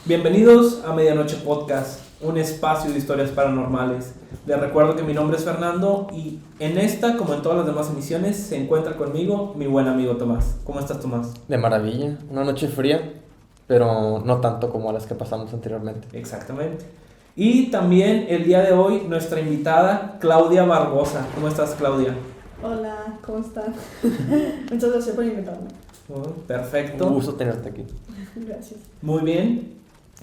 Bienvenidos a Medianoche Podcast, un espacio de historias paranormales. Les recuerdo que mi nombre es Fernando y en esta, como en todas las demás emisiones, se encuentra conmigo mi buen amigo Tomás. ¿Cómo estás, Tomás? De maravilla, una noche fría, pero no tanto como las que pasamos anteriormente. Exactamente. Y también el día de hoy nuestra invitada Claudia Barbosa. ¿Cómo estás, Claudia? Hola, ¿cómo están? Muchas gracias por invitarme. Perfecto. Un gusto tenerte aquí. Gracias. Muy bien.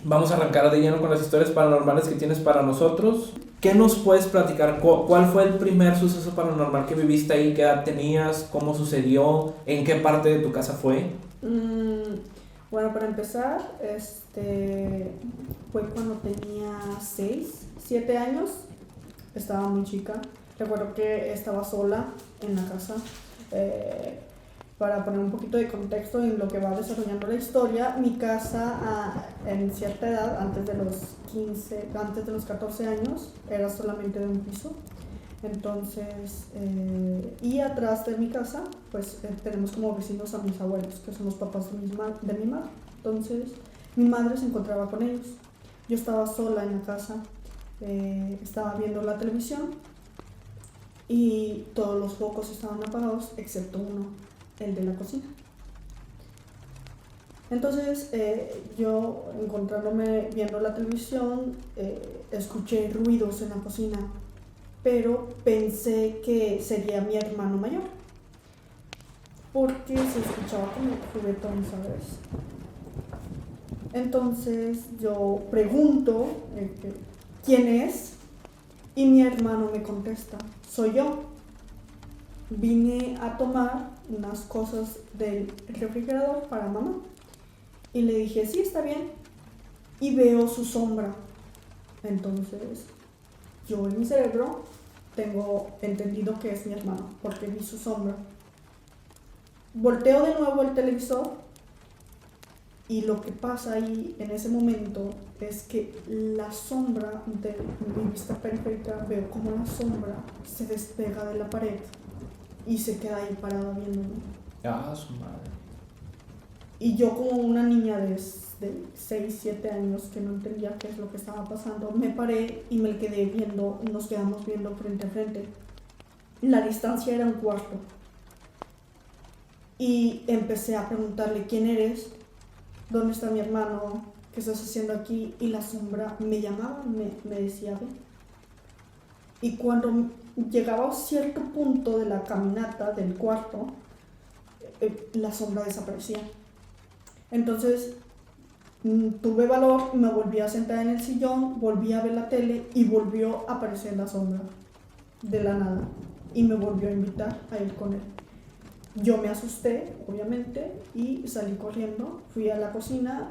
Vamos a arrancar de lleno con las historias paranormales que tienes para nosotros. ¿Qué nos puedes platicar? ¿Cuál fue el primer suceso paranormal que viviste ahí? ¿Qué edad tenías? ¿Cómo sucedió? ¿En qué parte de tu casa fue? Bueno, para empezar, fue cuando tenía 6, 7 años. Estaba muy chica. Recuerdo que estaba sola en la casa. Para poner un poquito de contexto en lo que va desarrollando la historia, mi casa en cierta edad, antes de los 14 años, era solamente de un piso. Entonces, y atrás de mi casa, pues tenemos como vecinos a mis abuelos, que son los papás de mi madre. Entonces, mi madre se encontraba con ellos. Yo estaba sola en la casa, estaba viendo la televisión y todos los focos estaban apagados, excepto uno, el de la cocina. Entonces yo, encontrándome viendo la televisión, escuché ruidos en la cocina, pero pensé que sería mi hermano mayor, porque se escuchaba como juguetón, ¿sabes? Entonces yo pregunto ¿quién es? Y mi hermano me contesta, soy yo. Vine a tomar unas cosas del refrigerador para mamá. Y le dije, sí, está bien. Y veo su sombra. Entonces, yo en mi cerebro tengo entendido que es mi hermano, porque vi su sombra. Volteo de nuevo el televisor y lo que pasa ahí en ese momento es que la sombra de mi vista periférica, veo como la sombra se despega de la pared y se queda ahí parada viéndome. Ah, su madre. Y yo, como una niña de 6, 7 años que no entendía qué es lo que estaba pasando, me paré y me quedé viendo, nos quedamos viendo frente a frente. La distancia era un cuarto. Y empecé a preguntarle, ¿quién eres? ¿Dónde está mi hermano? ¿Qué estás haciendo aquí? Y la sombra me llamaba, me decía, ven. Y cuando llegaba a cierto punto de la caminata del cuarto, la sombra desaparecía. Entonces tuve valor, me volví a sentar en el sillón, volví a ver la tele y volvió a aparecer la sombra de la nada y me volvió a invitar a ir con él. Yo me asusté, obviamente, y salí corriendo, fui a la cocina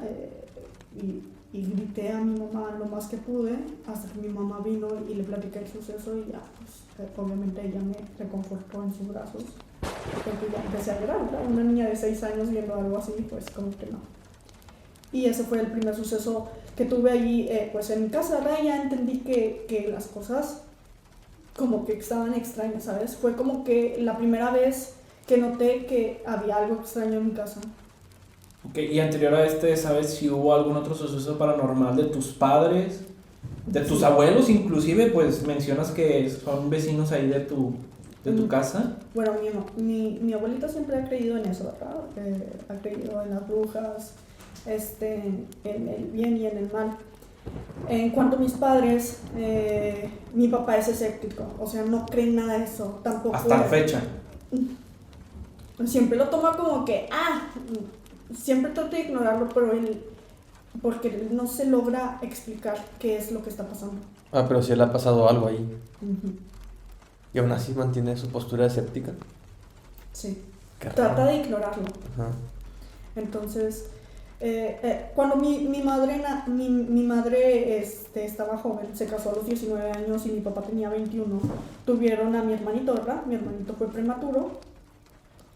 y grité a mi mamá lo más que pude, hasta que mi mamá vino y le platiqué el suceso y ya, pues obviamente ella me reconfortó en sus brazos, porque ya empecé a llorar, ¿verdad? Una niña de 6 años viendo algo así, pues como que no. Y ese fue el primer suceso que tuve allí, pues en mi casa, ¿verdad? Ya entendí que las cosas como que estaban extrañas, ¿sabes? Fue como que la primera vez que noté que había algo extraño en mi casa. Ok, y anterior a ¿sabes si hubo algún otro suceso paranormal de tus padres? De tus abuelos, inclusive, pues mencionas que son vecinos ahí de tu casa. Bueno, mi abuelita siempre ha creído en eso, ¿verdad? Ha creído en las brujas, en el bien y en el mal. En cuanto a mis padres, mi papá es escéptico, o sea, no cree en nada de eso, tampoco. Hasta la fecha. Siempre lo toma como que, siempre trata de ignorarlo, pero porque él no se logra explicar qué es lo que está pasando. Pero sí le ha pasado algo ahí. Uh-huh. Y aún así mantiene su postura escéptica. Sí. Qué raro. Trata de ignorarlo. Ajá. Entonces, cuando mi madre estaba joven, se casó a los 19 años y mi papá tenía 21, tuvieron a mi hermanito, ¿verdad? Mi hermanito fue prematuro.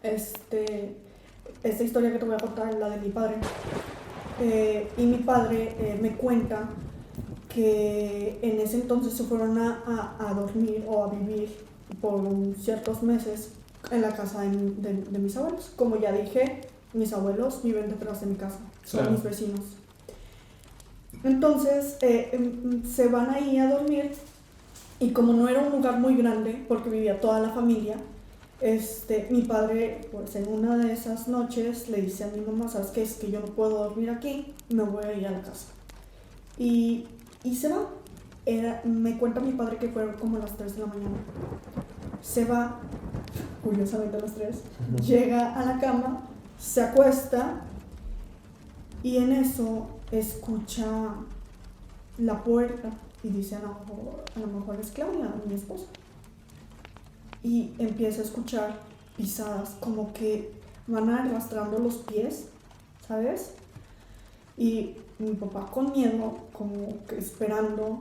Esta historia que te voy a contar es la de mi padre. Y mi padre me cuenta que en ese entonces se fueron a dormir o a vivir por ciertos meses en la casa de mis abuelos. Como ya dije, mis abuelos viven detrás de mi casa, son mis vecinos. Entonces se van ahí a dormir y como no era un lugar muy grande porque vivía toda la familia, mi padre pues en una de esas noches le dice a mi mamá, ¿sabes qué? Es que yo no puedo dormir aquí, me voy a ir a la casa. Y se va. Me cuenta mi padre que fueron como a las 3 de la mañana. Se va, curiosamente a las 3, llega a la cama, se acuesta y en eso escucha la puerta y dice a lo mejor es Claudia, mi esposa. Y empieza a escuchar pisadas, como que van arrastrando los pies, ¿sabes? Y mi papá con miedo, como que esperando,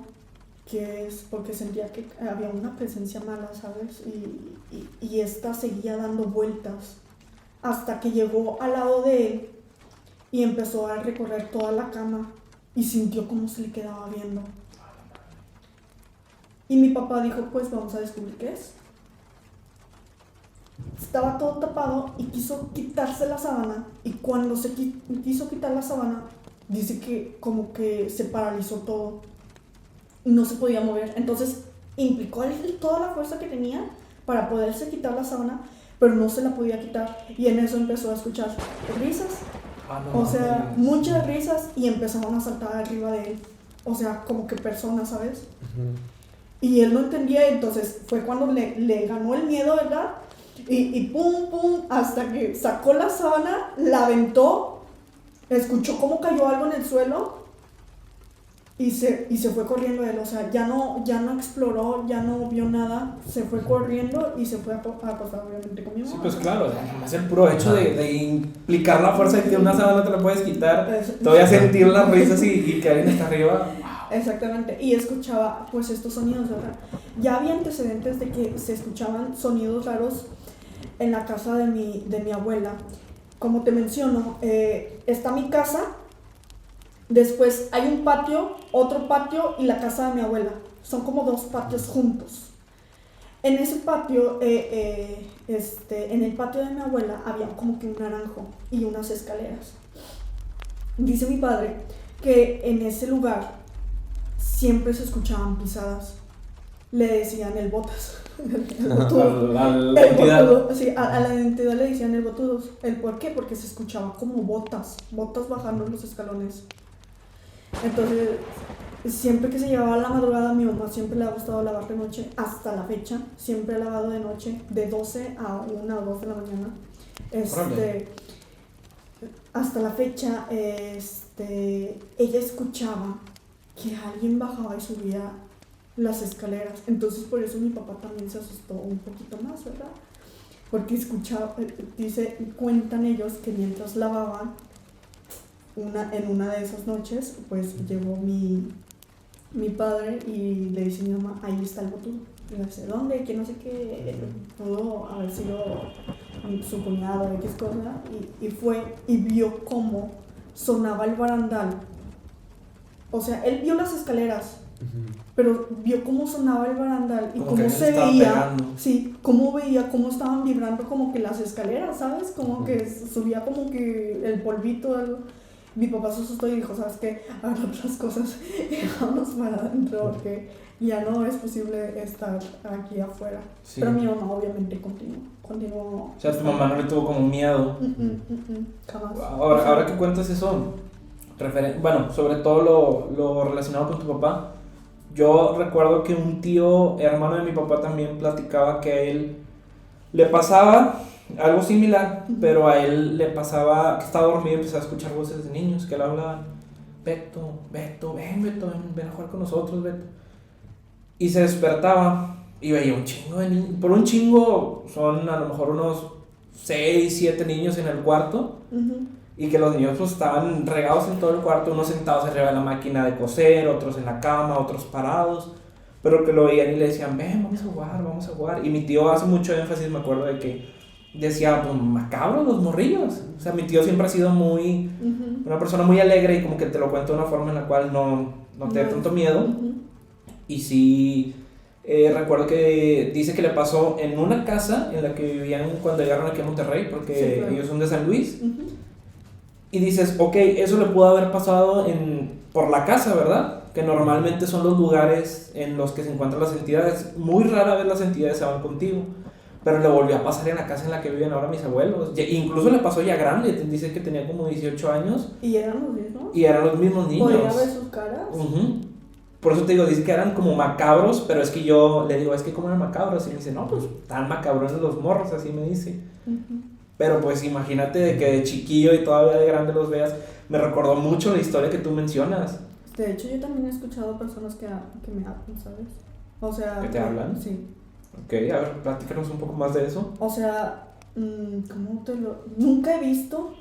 que es porque sentía que había una presencia mala, ¿sabes? Y esta seguía dando vueltas hasta que llegó al lado de él y empezó a recorrer toda la cama y sintió cómo se le quedaba viendo. Y mi papá dijo, pues vamos a descubrir qué es. Estaba todo tapado y quiso quitarse la sábana, y cuando se quiso quitar la sábana, dice que como que se paralizó todo, no se podía mover. Entonces implicó toda la fuerza que tenía para poderse quitar la sábana, pero no se la podía quitar, y en eso empezó a escuchar risas, o sea, muchas risas, y empezaron a saltar arriba de él, o sea, como que personas, ¿sabes? Y él no entendía, entonces fue cuando le ganó el miedo, ¿verdad? Y pum, pum, hasta que sacó la sábana, la aventó, escuchó cómo cayó algo en el suelo y se fue corriendo él. O sea, ya no exploró, ya no vio nada, se fue corriendo y se fue a acostar obviamente con mi mamá. Sí, pues claro, además el puro hecho de implicar la fuerza de que una sábana te la puedes quitar, te voy a sentir las risas y que alguien está arriba. Exactamente, y escuchaba pues estos sonidos, ¿verdad? Ya había antecedentes de que se escuchaban sonidos raros en la casa de mi abuela. Como te menciono, está mi casa, después hay un patio, otro patio y la casa de mi abuela. Son como dos patios juntos. En ese patio, en el patio de mi abuela había como que un naranjo y unas escaleras. Dice mi padre que en ese lugar siempre se escuchaban pisadas. Le decían el botas. El botudo. A la entidad. Sí, a la entidad le decían el botudo. ¿El por qué? Porque se escuchaba como botas bajando los escalones. Entonces, siempre que se llevaba la madrugada, a mi mamá siempre le ha gustado lavar de noche, hasta la fecha, siempre ha lavado de noche, de 12 a 1 o 2 de la mañana. Hasta la fecha, ella escuchaba que alguien bajaba y subía las escaleras. Entonces por eso mi papá también se asustó un poquito más, ¿verdad? Porque escuchaba, cuentan ellos que mientras lavaban, en una de esas noches, pues llegó mi padre y le dice a mi mamá, ahí está el botudo. Y le dice, ¿dónde? Que no sé qué, pudo haber sido su cuñado, X cosa, y fue y vio cómo sonaba el barandal. O sea, él vio las escaleras, pero vio cómo sonaba el barandal y cómo se veía, sí, cómo veía cómo estaban vibrando como que las escaleras, ¿sabes? Como que subía como que el polvito, algo. Mi papá se asustó y dijo, ¿sabes qué? Hagan otras cosas y vámonos para adentro porque ya no es posible estar aquí afuera. Sí. Pero mi mamá obviamente continuó. O sea, tu mamá no le tuvo como miedo. Jamás. Ahora que cuentas eso, bueno, sobre todo lo relacionado con tu papá, yo recuerdo que un tío, hermano de mi papá, también platicaba que a él le pasaba algo similar, pero a él le pasaba que estaba dormido y empezaba a escuchar voces de niños que le hablaban, Beto, ven a jugar con nosotros, Beto. Y se despertaba y veía un chingo de niños, por un chingo son a lo mejor unos 6, 7 niños en el cuarto. Y que los niños pues estaban regados en todo el cuarto, unos sentados arriba de la máquina de coser, otros en la cama, otros parados, pero que lo veían y le decían, ven, vamos a jugar. Y mi tío hace mucho énfasis, me acuerdo de que decía, pues macabros los morrillos. O sea, mi tío siempre ha sido una persona muy alegre y como que te lo cuenta de una forma en la cual no te da tanto miedo. Y sí, recuerdo que dice que le pasó en una casa en la que vivían cuando llegaron aquí a Monterrey, porque sí, claro, ellos son de San Luis. Y dices, ok, eso le pudo haber pasado por la casa, ¿verdad? Que normalmente son los lugares en los que se encuentran las entidades. Muy rara vez las entidades se van contigo. Pero le volvió a pasar en la casa en la que viven ahora mis abuelos. Incluso le pasó ya grande, dice que tenía como 18 años. ¿Y eran los mismos? Y eran los mismos niños. ¿Podía ver sus caras? Por eso te digo, dice que eran como macabros, pero es que yo le digo, es que como eran macabros. Y me dice, no, pues tan macabrones los morros, así me dice. Pero pues imagínate de que de chiquillo y todavía de grande los veas. Me recordó mucho la historia que tú mencionas. De hecho, yo también he escuchado personas que me hablan, ¿sabes? O sea... ¿Que te hablan? Sí. Ok, a ver, platícanos un poco más de eso. O sea, ¿cómo te lo...? Nunca he visto...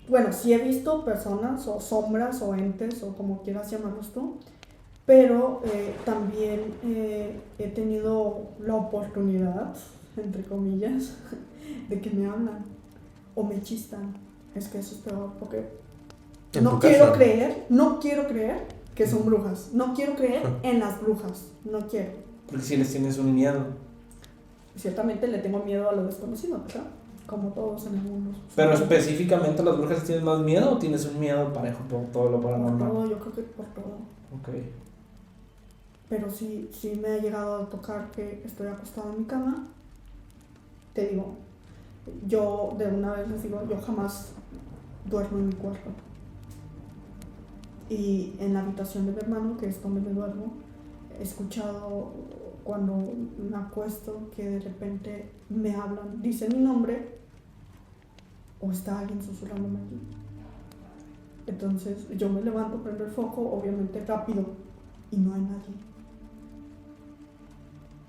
Bueno, sí he visto personas o sombras o entes o como quieras llamarlos tú, pero también he tenido la oportunidad, entre comillas, de que me hablan o me chistan. Es que eso es peor porque no quiero creer que son brujas. No quiero creer en las brujas. No quiero. Porque si les tienes un miedo. Ciertamente le tengo miedo a lo desconocido, ¿verdad? Como todos en el mundo. Pero específicamente a las brujas tienes más miedo o tienes un miedo parejo por todo lo paranormal. Por todo, yo creo que por todo. Ok. Pero sí me ha llegado a tocar que estoy acostada en mi cama. Te digo, yo de una vez les digo, yo jamás duermo en mi cuarto. Y en la habitación de mi hermano, que es donde me duermo, he escuchado cuando me acuesto que de repente me hablan, dicen mi nombre o está alguien susurrándome aquí. Entonces yo me levanto, prendo el foco, obviamente rápido, y no hay nadie.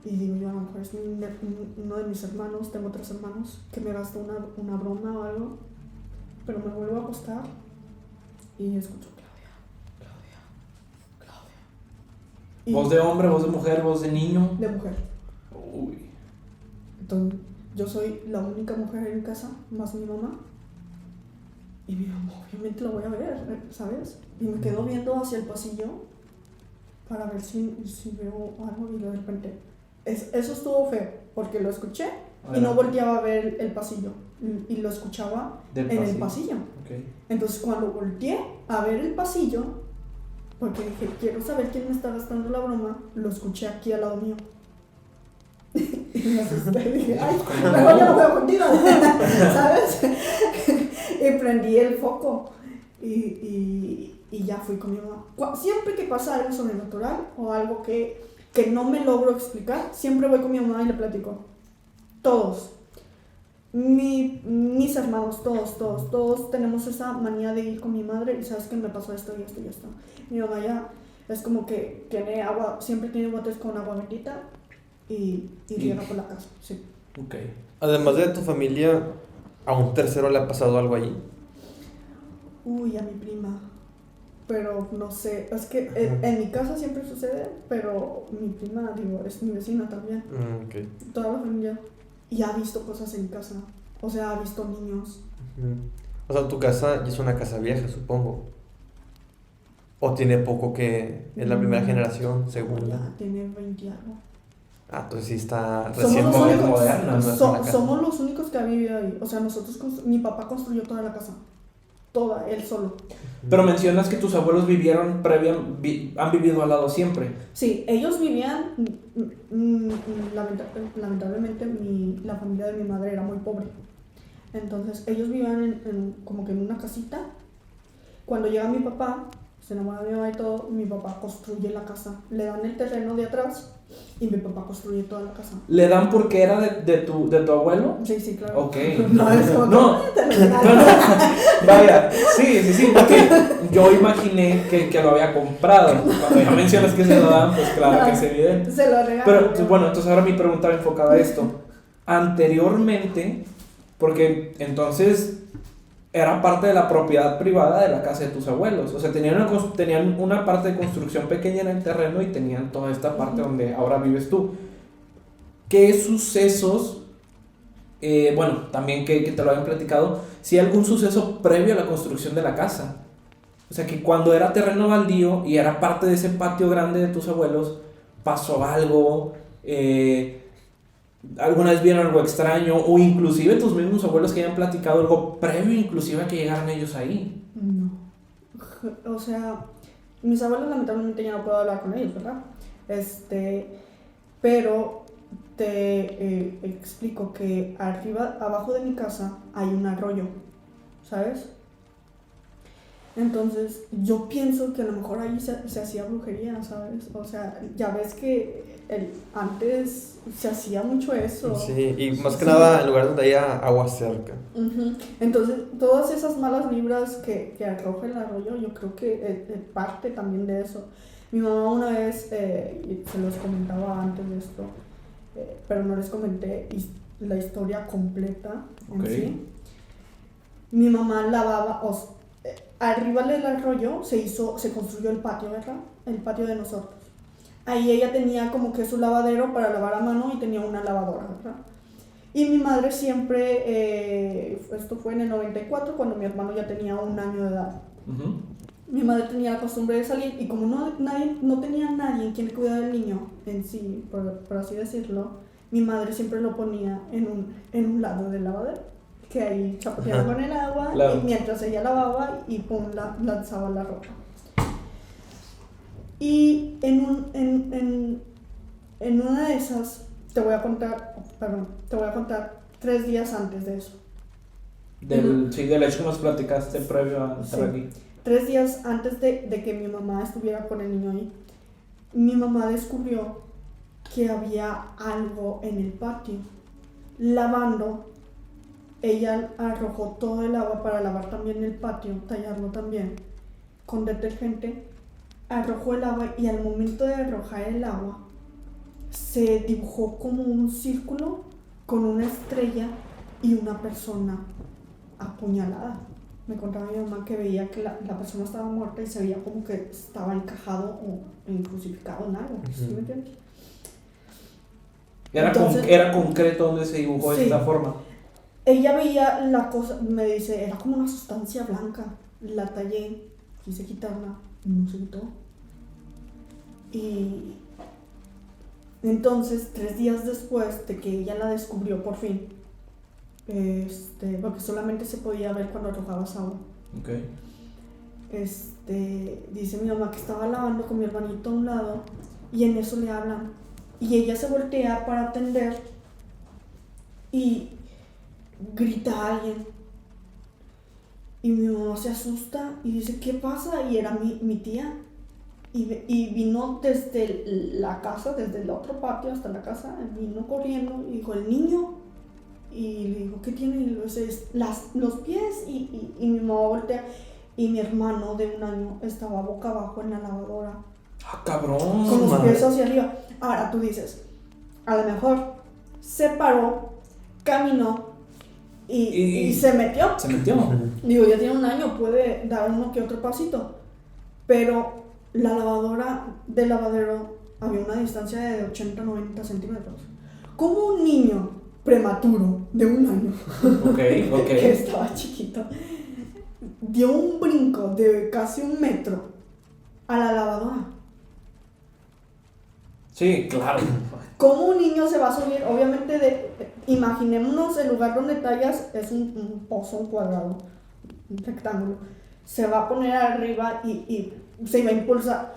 Y digo yo, a lo mejor es uno de mis hermanos, tengo 3 hermanos, que me gastó una broma o algo, pero me vuelvo a acostar y escucho Claudia. ¿Voz de hombre, voz de mujer, voz de niño? De mujer. Uy. Entonces, yo soy la única mujer en casa, más mi mamá. Y mi mamá, obviamente lo voy a ver, ¿sabes? Y me quedo viendo hacia el pasillo para ver si veo algo y de repente... Eso estuvo feo, porque lo escuché y no volteaba a ver el pasillo. Y lo escuchaba en el pasillo. Okay. Entonces, cuando volteé a ver el pasillo, porque dije, quiero saber quién me está gastando la broma, lo escuché aquí al lado mío. Y me asusté y dije, ay, mejor ya no veo contigo, ¿sabes? Y prendí el foco y ya fui con mi mamá. Siempre que pasa algo sobrenatural o algo que no me logro explicar, siempre voy con mi mamá y le platico. Todos. Mis hermanos, todos tenemos esa manía de ir con mi madre y sabes que me pasó esto y esto y esto. Mi mamá ya es como que tiene agua, siempre tiene botes con agua bendita y riega por la casa, sí. Okay. Además de tu familia, ¿a un tercero le ha pasado algo allí? Uy, a mi prima. Pero no sé, es que en mi casa siempre sucede, pero mi prima, digo, es mi vecina también. Okay. Toda la familia. Y ha visto cosas en casa. O sea, ha visto niños. O sea, tu casa ya es una casa vieja, supongo. ¿O tiene poco que es la primera generación, segunda? Ya tiene 20 y algo. Ah, entonces sí está Somos recién los únicos, moderna. somos los únicos que han vivido ahí. O sea, mi papá construyó toda la casa. Toda, él solo. Pero mencionas que tus abuelos vivieron han vivido al lado siempre. Sí, ellos vivían, lamentablemente la familia de mi madre era muy pobre. Entonces ellos vivían como que en una casita. Cuando llega mi papá, se enamora de mi mamá y todo, mi papá construye la casa. Le dan el terreno de atrás y mi papá construye toda la casa. ¿Le dan porque era de tu abuelo? Sí, claro. Ok. No, es como no. Vaya, sí, porque yo imaginé que lo había comprado. Cuando ya mencionas que se lo dan, pues claro que es evidente. Se lo regalan. Pero bueno, entonces ahora mi pregunta va enfocada a esto. Anteriormente, porque entonces era parte de la propiedad privada de la casa de tus abuelos. O sea, tenían una parte de construcción pequeña en el terreno y tenían toda esta parte donde ahora vives tú. ¿Qué sucesos, bueno, también que te lo habían platicado, si hay algún suceso previo a la construcción de la casa? O sea, que cuando era terreno baldío y era parte de ese patio grande de tus abuelos, pasó algo, ¿Alguna vez vieron algo extraño? O inclusive tus mismos abuelos que hayan platicado algo previo inclusive a que llegaran ellos ahí. No. O sea, mis abuelos lamentablemente ya no puedo hablar con ellos, ¿verdad? Pero te explico que abajo de mi casa hay un arroyo, ¿sabes? Entonces, yo pienso que a lo mejor ahí se hacía brujería, ¿sabes? O sea, ya ves que antes se hacía mucho eso. Sí, y más que nada en lugares donde haya agua cerca. Uh-huh. Entonces, todas esas malas vibras que arroja el arroyo, yo creo que es parte también de eso. Mi mamá una vez, y se los comentaba antes de esto, pero no les comenté la historia completa en sí. Mi mamá lavaba, arriba del arroyo se construyó el patio, ¿verdad? El patio de nosotros. Ahí ella tenía como que su lavadero para lavar a mano y tenía una lavadora, ¿verdad? Y mi madre siempre, esto fue en el 94, cuando mi hermano ya tenía 1 año de edad. Uh-huh. Mi madre tenía la costumbre de salir y como no tenía nadie quien le cuidara del niño en sí, por así decirlo, mi madre siempre lo ponía en un lado del lavadero, que ahí chapoteaba con el agua, claro. Y mientras ella lavaba y pum, lanzaba la ropa. Y en una de esas, te voy a contar 3 días antes de eso. Del hecho que nos platicaste previo a estar aquí. 3 días antes de que mi mamá estuviera con el niño ahí, mi mamá descubrió que había algo en el patio. Lavando, ella arrojó todo el agua para lavar también el patio, tallarlo también, con detergente, arrojó el agua y al momento de arrojar el agua, se dibujó como un círculo con una estrella y una persona apuñalada. Me contaba mi mamá que veía que la persona estaba muerta y se veía como que estaba encajado o crucificado en algo, ¿sí me entiendes? Era concreto donde se dibujó de esta forma. Ella veía la cosa, me dice, era como una sustancia blanca. La tallé, quise quitarla, no se quitó. Y entonces, 3 días después de que ella la descubrió por fin, porque solamente se podía ver cuando arrojabas agua. Okay. Dice mi mamá que estaba lavando con mi hermanito a un lado y en eso le hablan. Y ella se voltea para atender y grita a alguien. Y mi mamá se asusta y dice, ¿qué pasa? Y era mi tía. Y vino desde la casa, desde el otro patio hasta la casa, vino corriendo y dijo, ¿el niño? Y le dijo, ¿qué tiene? Y le dice, los pies. Y mi mamá voltea y mi hermano de 1 año estaba boca abajo en la lavadora. ¡Ah, cabrón! Con los pies hacia arriba. Ahora tú dices, a lo mejor se paró, caminó y se metió. Se metió. Digo, ya tiene 1 año, puede dar uno que otro pasito. Pero la lavadora del lavadero había una distancia de 80-90 centímetros. ¿Cómo un niño prematuro de 1 año que estaba chiquito dio un brinco de casi 1 metro a la lavadora? Sí, claro. ¿Cómo un niño se va a subir? Obviamente, imaginémonos el lugar donde tallas es un pozo, un cuadrado, un rectángulo. Se va a poner arriba y se va a impulsar.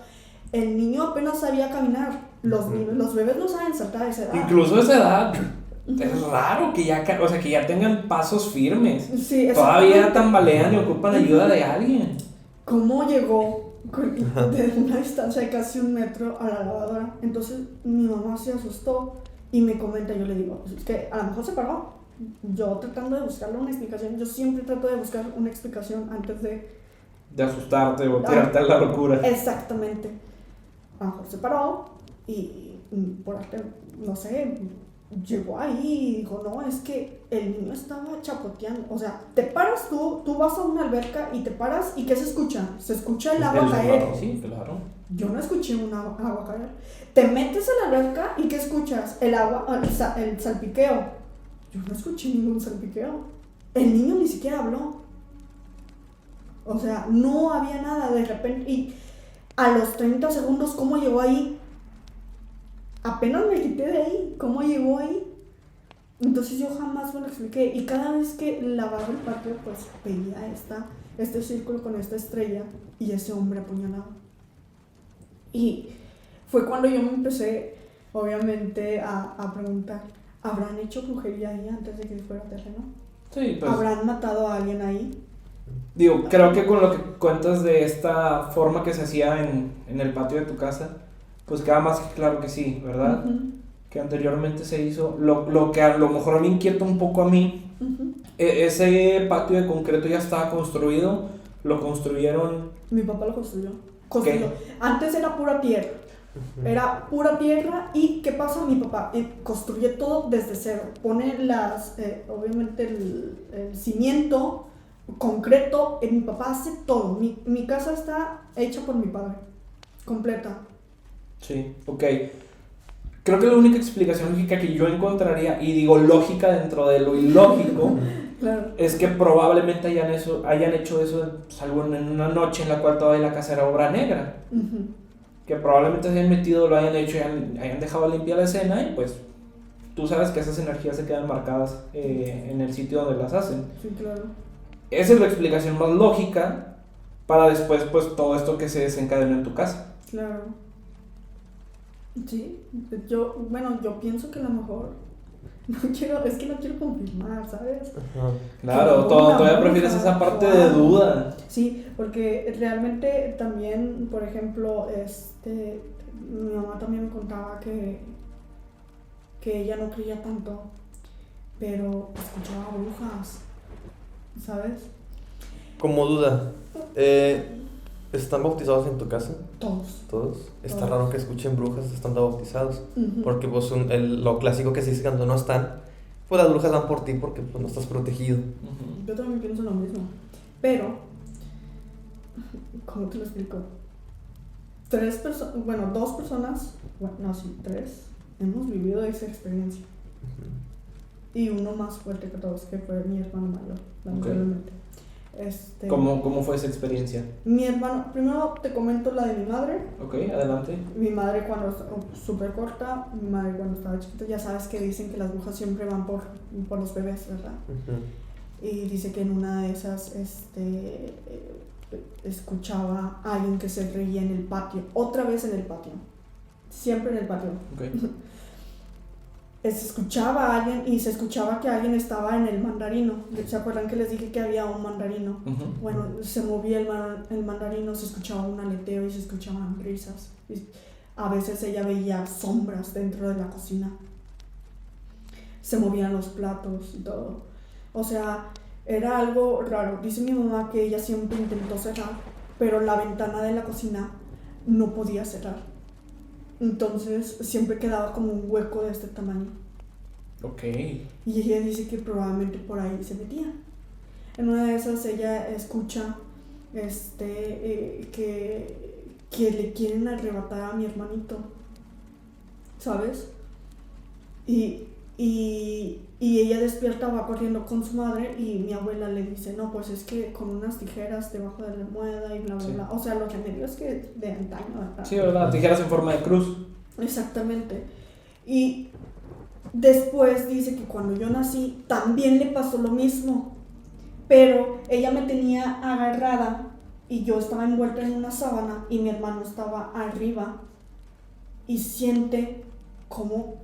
El niño apenas sabía caminar. Los bebés no saben saltar a esa edad. Incluso a esa edad. Es raro que ya tengan pasos firmes. Sí, todavía tambalean y ocupan ayuda de alguien. ¿Cómo llegó de una distancia de casi 1 metro a la lavadora? Entonces mi mamá se asustó y me comenta, yo le digo, es que a lo mejor se paró. Yo tratando de buscarle una explicación, yo siempre trato de buscar una explicación antes de asustarte o tirarte a la locura. Exactamente. A lo mejor se paró y por arte, no sé, llegó ahí y dijo, no, es que el niño estaba chapoteando. O sea, te paras tú vas a una alberca y te paras y ¿qué se escucha? Se escucha el agua caer. Sí, claro. Yo no escuché un agua caer. Te metes a la alberca y ¿qué escuchas? El agua, el salpiqueo. Yo no escuché ningún salpiqueo. El niño ni siquiera habló. O sea, no había nada. De repente, y a los 30 segundos, ¿cómo llegó ahí? Apenas me quité de ahí. ¿Cómo llegó ahí? Entonces yo jamás me lo expliqué y cada vez que lavaba el patio pues veía este círculo con esta estrella y ese hombre apuñalado. Y fue cuando yo me empecé obviamente a preguntar, ¿habrán hecho brujería ahí antes de que fuera terreno? Sí, pues. ¿Habrán matado a alguien ahí? Digo, creo que con lo que cuentas de esta forma que se hacía en el patio de tu casa, pues queda más que claro que sí, ¿verdad? Uh-huh. Que anteriormente se hizo. Lo que a lo mejor me inquieta un poco a mí, Uh-huh. ese patio de concreto ya estaba construido, lo construyeron. Mi papá lo construyó. ¿Qué? Antes era pura tierra. Era pura tierra y ¿qué pasa? Mi papá construye todo desde cero. Pone obviamente el cimiento, concreto. Mi papá hace todo. Mi casa está hecha por mi padre. Completa. Sí, ok. Creo que la única explicación lógica que yo encontraría, y digo lógica dentro de lo ilógico, Claro. es que probablemente hayan hecho eso en una noche en la cual todavía la casa era obra negra. Uh-huh. Que probablemente se hayan metido, lo hayan hecho y hayan dejado limpia la escena y pues tú sabes que esas energías se quedan marcadas en el sitio donde las hacen. Sí, claro. Esa es la explicación más lógica para después pues todo esto que se desencadenó en tu casa. Claro. Sí, yo pienso que a lo mejor no quiero confirmar, ¿sabes? Ajá. Claro, Como todavía una prefieres bruja, esa parte de claro. duda. Sí, porque realmente también, por ejemplo, mi mamá también me contaba que ella no creía tanto, pero escuchaba brujas, ¿sabes? Como duda, ¿están bautizados en tu casa? Todos. ¿Todos? Está Todos. raro que escuchen brujas estando bautizados. Ujú. Porque pues lo clásico que se dice cuando no están, pues las brujas van por ti porque pues no estás protegido. Ujú. Yo también pienso lo mismo, pero, ¿cómo te lo explico? Tres hemos vivido esa experiencia. Y uno más fuerte que todos, que fue mi hermano mayor, lamentablemente. ¿Cómo fue esa experiencia? Mi hermano, primero te comento la de mi madre. Ok, adelante. Mi madre cuando, súper corta, mi madre cuando estaba chiquita, ya sabes que dicen que las brujas siempre van por los bebés, ¿verdad? Ujú. Y dice que en una de esas, escuchaba a alguien que se reía en el patio, otra vez en el patio, siempre en el patio. Okay. Se escuchaba a alguien y se escuchaba que alguien estaba en el mandarino. ¿Se acuerdan que les dije que había un mandarino? Uh-huh. Bueno, se movía el mandarino, se escuchaba un aleteo y se escuchaban risas. Y a veces ella veía sombras dentro de la cocina. Se movían los platos y todo. O sea, era algo raro. Dice mi mamá que ella siempre intentó cerrar, pero la ventana de la cocina no podía cerrar. Entonces siempre quedaba como un hueco de este tamaño. Ok. Y ella dice que probablemente por ahí se metía. En una de esas ella escucha que le quieren arrebatar a mi hermanito, ¿sabes? Y ella despierta, va corriendo con su madre y mi abuela le dice, no, pues es que con unas tijeras debajo de la almohada y bla, bla, Sí. bla. O sea, los remedios que de antaño, ¿verdad? Sí, ¿verdad? Tijeras en forma de cruz. Exactamente. Y después dice que cuando yo nací también le pasó lo mismo, pero ella me tenía agarrada y yo estaba envuelta en una sábana y mi hermano estaba arriba y siente como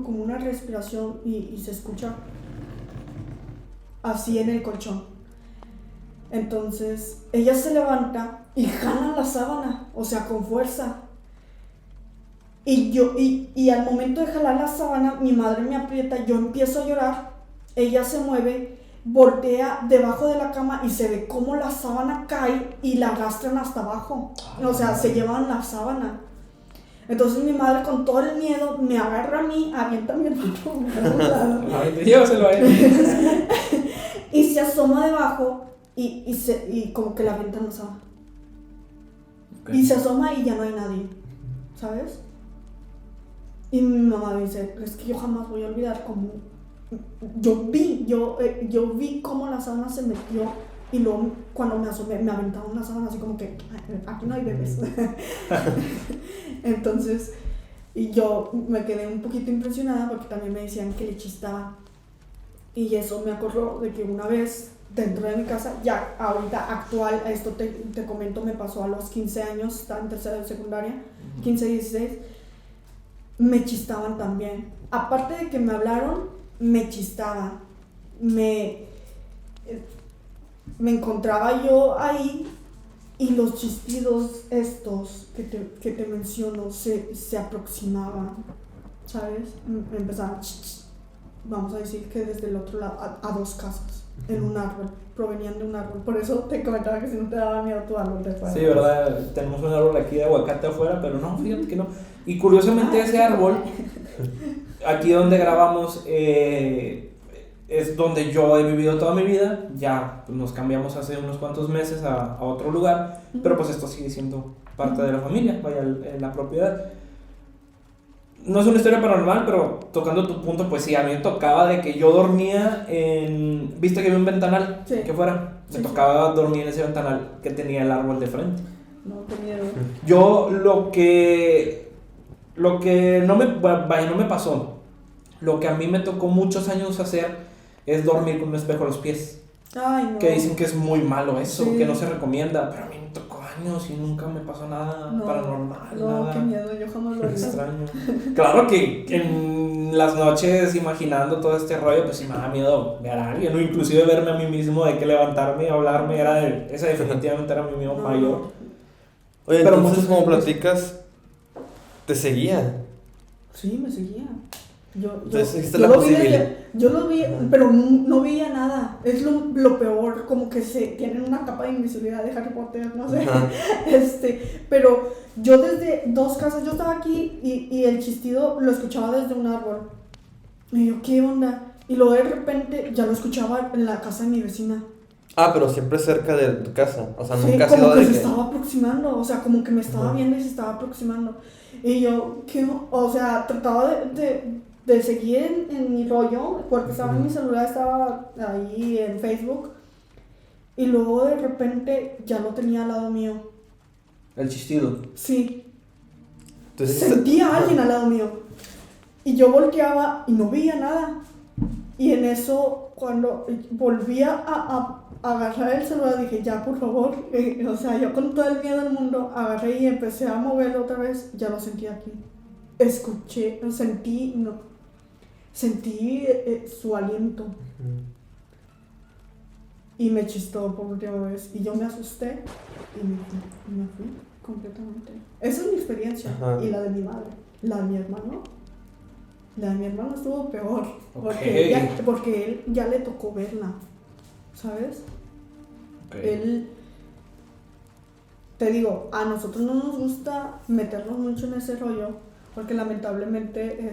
una respiración y se escucha así en el colchón. Entonces ella se levanta y jala la sábana, o sea, con fuerza. Y al momento de jalar la sábana, mi madre me aprieta, yo empiezo a llorar, ella se mueve, voltea debajo de la cama y se ve cómo la sábana cae y la arrastran hasta abajo. O sea, se llevan la sábana. Entonces mi madre con todo el miedo me agarra a mí, avienta a mi hermano Llévaselo a él. y se asoma debajo y como que la avienta en la sábana. Okay. Y se asoma y ya no hay nadie, ¿sabes? Y mi mamá dice, es que yo jamás voy a olvidar cómo yo vi cómo la sábana se metió y luego cuando me asomé me aventaron una sábana así como que aquí no hay bebés. Entonces Y yo me quedé un poquito impresionada porque también me decían que le chistaban. Y eso me acordó de que una vez dentro de mi casa, ya ahorita actual, esto te comento, me pasó a los 15 años, estaba en tercera de secundaria, 15, 16, me chistaban también. Aparte de que me hablaron, me chistaban. Me encontraba yo ahí y los chistidos estos que te menciono se aproximaban, ¿sabes? Me empezaban, vamos a decir que desde el otro lado, a 2 casas, en un árbol, provenían de un árbol. Por eso te comentaba que si no te daba miedo tu árbol de fuera. Sí, ¿verdad? Tenemos un árbol aquí de aguacate afuera, pero no, fíjate que no. Y curiosamente ese árbol, aquí donde grabamos, es donde yo he vivido toda mi vida. Ya nos cambiamos hace unos cuantos meses a otro lugar, pero pues esto sigue siendo parte de la familia, vaya, la propiedad. No es una historia paranormal, pero tocando tu punto, pues sí, a mí me tocaba de que yo dormía en... ¿Viste que había un ventanal? Sí. Que fuera. Me Sí, tocaba dormir en ese ventanal que tenía el árbol de frente. No, qué miedo. Yo lo que no me pasó, lo que a mí me tocó muchos años hacer es dormir con un espejo a los pies. Ay, no. Que dicen que es muy malo eso, Sí. que no se recomienda, pero a mí me tocó años y nunca me pasó nada paranormal, No, nada qué miedo, yo jamás lo haría. extraño. Claro que en las noches imaginando todo este rollo, pues sí me da miedo ver a alguien, o inclusive verme a mí mismo, de que levantarme y hablarme, ese definitivamente era mi miedo mayor. Oye, Pero entonces muchas como veces- platicas, te seguía. Sí, me seguía. Entonces existe yo la lo vi posibilidad. yo lo vi, pero no veía nada. Es lo peor, como que tienen una capa de invisibilidad de Harry Potter, no sé. Ajá. Pero yo desde 2 casas, yo estaba aquí y el chistido lo escuchaba desde un árbol. Y yo, ¿qué onda? Y luego de repente ya lo escuchaba en la casa de mi vecina. Ah, pero siempre cerca de tu casa. O sea, Sí, nunca ha como sido que de se que... estaba aproximando, o sea, como que me estaba Ajá. viendo y se estaba aproximando. Y yo, o sea, trataba de seguir en mi rollo, porque estaba en mi celular, estaba ahí en Facebook. Y luego de repente ya lo tenía al lado mío. El chistido. Sí, Entonces, sentía a alguien al lado mío. Y yo volteaba y no veía nada. Y en eso, cuando volvía a agarrar el celular, dije, ya, por favor. O sea, yo con todo el miedo del mundo agarré y empecé a moverlo otra vez. Ya lo sentí aquí. Escuché, sentí su aliento. Y me chistó por última vez. Y yo me asusté y me fui completamente. Esa es mi experiencia. Ajá. Y la de mi madre. La de mi hermano. La de mi hermano estuvo peor. Ok. Porque él ya le tocó verla. ¿Sabes? Él. Te digo, a nosotros no nos gusta meternos mucho en ese rollo. Porque lamentablemente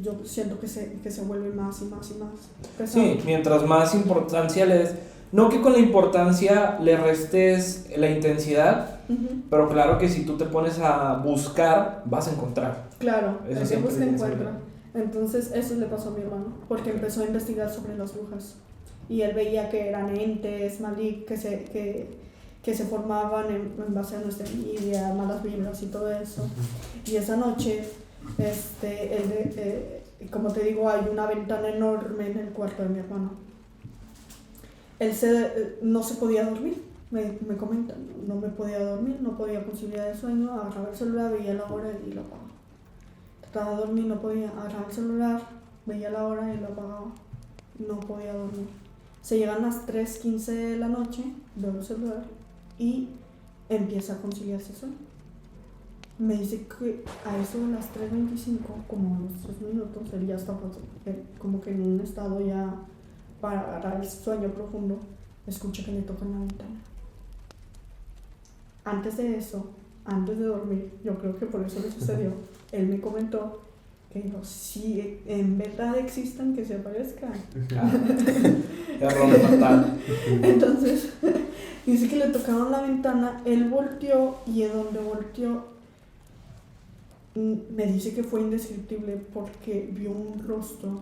yo siento que se vuelve más y más y más pesado. Sí, mientras más importancia le des. No que con la importancia le restes la intensidad, Ujú. pero claro que si tú te pones a buscar, vas a encontrar. Claro, Eso el siempre se tiene encuentra. sentido. Entonces eso le pasó a mi hermano, porque empezó a investigar sobre las brujas. Y él veía que eran entes malignos que se formaban en base a nuestra envidia, malas vibras y todo eso. Y esa noche, como te digo, hay una ventana enorme en el cuarto de mi hermano. Él no se podía dormir, me comentan, no me podía dormir, no podía conciliar el sueño, agarraba el celular, veía la hora y lo apagaba. Trataba de dormir, no podía, agarraba el celular, veía la hora y lo apagaba, no podía dormir. Se llegan las 3:15 de la noche, veo el celular y empieza a conciliarse el sueño. Me dice que a eso de las 3:25, como a los 3 minutos, él ya está como que en un estado ya para agarrar el sueño profundo, escucha que le tocan la ventana. Antes de eso, antes de dormir, yo creo que por eso le sucedió, él me comentó que dijo, si en verdad existen, que se aparezcan. Error fatal. Entonces, dice que le tocaron la ventana, él volteó y en donde volteó, me dice que fue indescriptible porque vio un rostro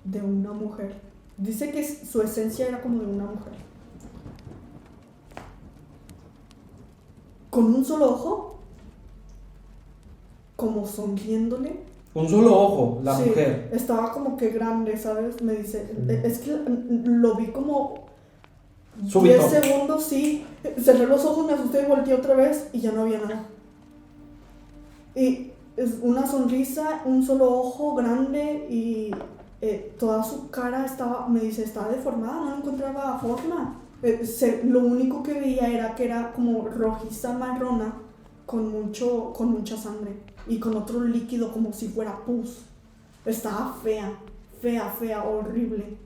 de una mujer. Dice que su esencia era como de una mujer. Con un solo ojo, como sonriéndole. Un solo ojo, la Sí, mujer. estaba como que grande, ¿sabes? Me dice, es que lo vi como Súbito. 10 segundos, sí. Cerré los ojos, me asusté y volteé otra vez y ya no había nada. Y es una sonrisa, un solo ojo grande y toda su cara estaba, me dice, estaba deformada, no encontraba forma. Lo único que veía era que era como rojiza marrona con mucha sangre y con otro líquido como si fuera pus. Estaba fea, horrible.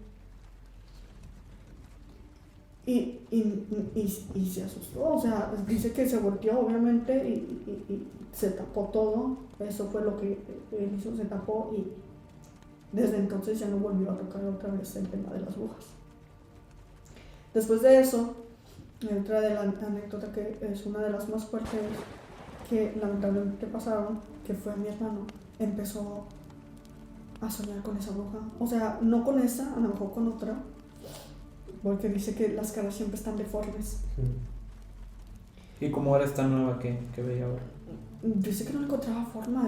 Y se asustó, o sea, dice que se volteó obviamente y se tapó todo. Eso fue lo que él hizo, se tapó y desde entonces ya no volvió a tocar otra vez el tema de las brujas. Después de eso, otra de la anécdota que es una de las más fuertes que lamentablemente pasaron, que fue mi hermano, empezó a soñar con esa bruja. O sea, no con esa, a lo mejor con otra, porque dice que las caras siempre están deformes. ¿Y cómo era esta nueva que veía ahora? Dice que no le encontraba forma.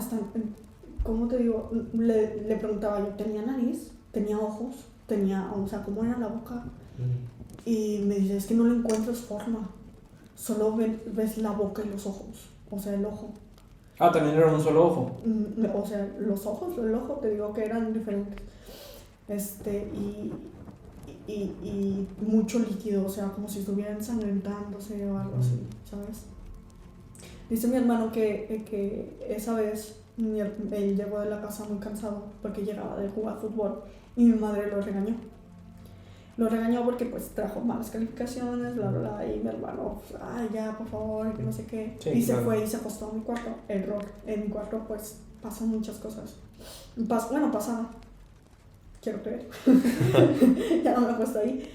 ¿Cómo te digo? Le preguntaba yo, ¿tenía nariz? ¿Tenía ojos? O sea, ¿cómo era la boca? Y me dice, es que no le encuentras forma. Solo ves la boca y los ojos. O sea, el ojo. Ah, también era un solo ojo. O sea, los ojos, el ojo, te digo que eran diferentes. Y mucho líquido, o sea, como si estuviera ensangrentándose o algo así, ¿sabes? Dice mi hermano que esa vez él llegó de la casa muy cansado porque llegaba de jugar fútbol y mi madre lo regañó. Lo regañó porque pues trajo malas calificaciones, bla, bla, bla, y mi hermano, pues, ay, ya, por favor, que no sé qué. Sí, y claro. se fue y se acostó en mi cuarto. Error. En mi cuarto pues pasan muchas cosas. Pasaba. Quiero creer. Ya no me he puesto ahí.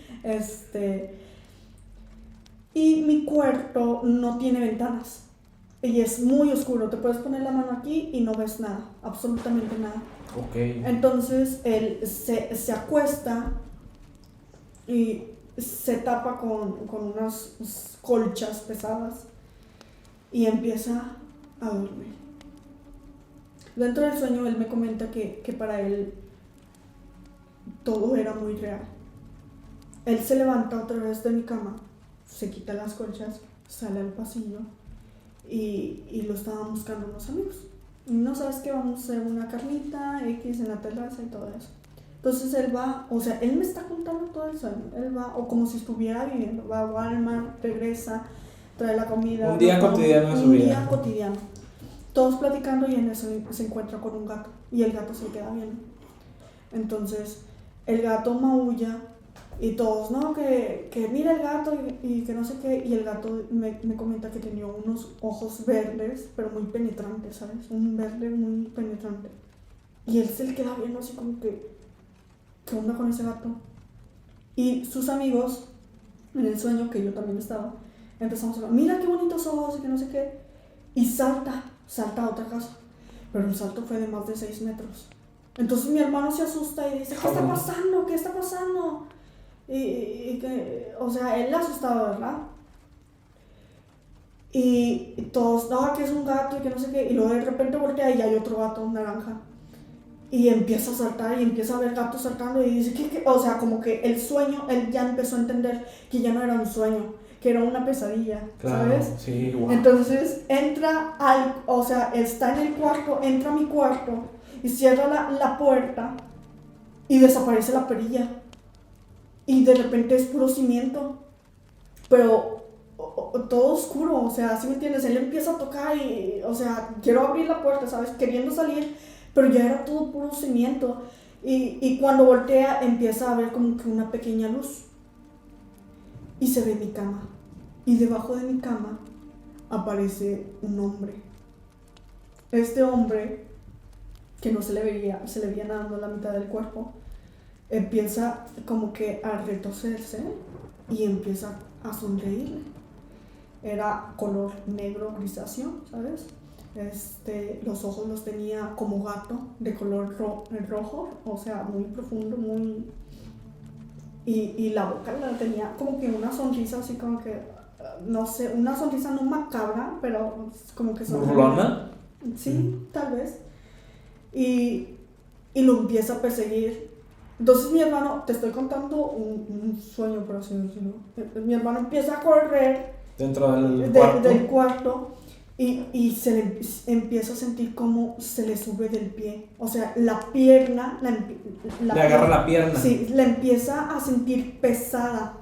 Y mi cuarto no tiene ventanas. Y es muy oscuro. Te puedes poner la mano aquí y no ves nada. Absolutamente nada. Ok. Entonces él se acuesta y se tapa con unas colchas pesadas y empieza a dormir. Dentro del sueño él me comenta que para él todo era muy real. Él se levanta otra vez de mi cama, se quita las colchas, sale al pasillo y lo estaban buscando unos amigos. No sabes qué, vamos a hacer una carnita X en la terraza y todo eso. Entonces él va, o sea, él me está contando todo el sueño. Él va, o como si estuviera viviendo, va a Walmart, regresa, trae la comida. Un día cotidiano de su vida. Un día cotidiano. Todos platicando y en eso se encuentra con un gato y el gato se queda viendo. Entonces el gato maulla y todos, no, que mira el gato y que no sé qué. Y el gato me comenta que tenía unos ojos verdes, pero muy penetrantes, ¿sabes? Un verde muy penetrante. Y él se le queda viendo así como que, ¿qué onda con ese gato? Y sus amigos, en el sueño que yo también estaba, empezamos a hablar, mira qué bonitos ojos y que no sé qué. Y salta a otra casa. Pero el salto fue de más de 6 metros. Entonces mi hermano se asusta y dice, ¿qué está pasando? ¿Qué está pasando? Y que, o sea, él asustado, ¿verdad? Y todos, no, que es un gato y que no sé qué. Y luego de repente voltea y hay otro gato naranja. Y empieza a saltar y empieza a ver gatos saltando y dice, ¿qué? O sea, como que el sueño, él ya empezó a entender que ya no era un sueño, que era una pesadilla, Claro, ¿sabes? sí, wow. Entonces entra o sea, está en el cuarto, entra a mi cuarto y cierra la puerta y desaparece la perilla. Y de repente es puro cimiento, pero todo oscuro, o sea, ¿sí me entiendes? Él empieza a tocar y, o sea, quiero abrir la puerta, ¿sabes? Queriendo salir, pero ya era todo puro cimiento. Y cuando voltea empieza a ver como que una pequeña luz. Y se ve mi cama. Y debajo de mi cama aparece un hombre. Este hombre, que no se le veía nada más la mitad del cuerpo, empieza como que a retorcerse y empieza a sonreírle. Era color negro grisáceo, ¿sabes? Los ojos los tenía como gato, de color rojo, o sea, muy profundo, muy... Y la boca la tenía como que una sonrisa así como que, no sé, una sonrisa no macabra, pero como que sonreía. ¿Burlona? Sí, tal vez. Y lo empieza a perseguir. Entonces mi hermano, te estoy contando un sueño, por así decirlo. Mi hermano empieza a correr Dentro del cuarto. del cuarto y se le empieza a sentir como se le sube del pie. O sea, la pierna... Le agarra la pierna. Sí, la empieza a sentir pesada.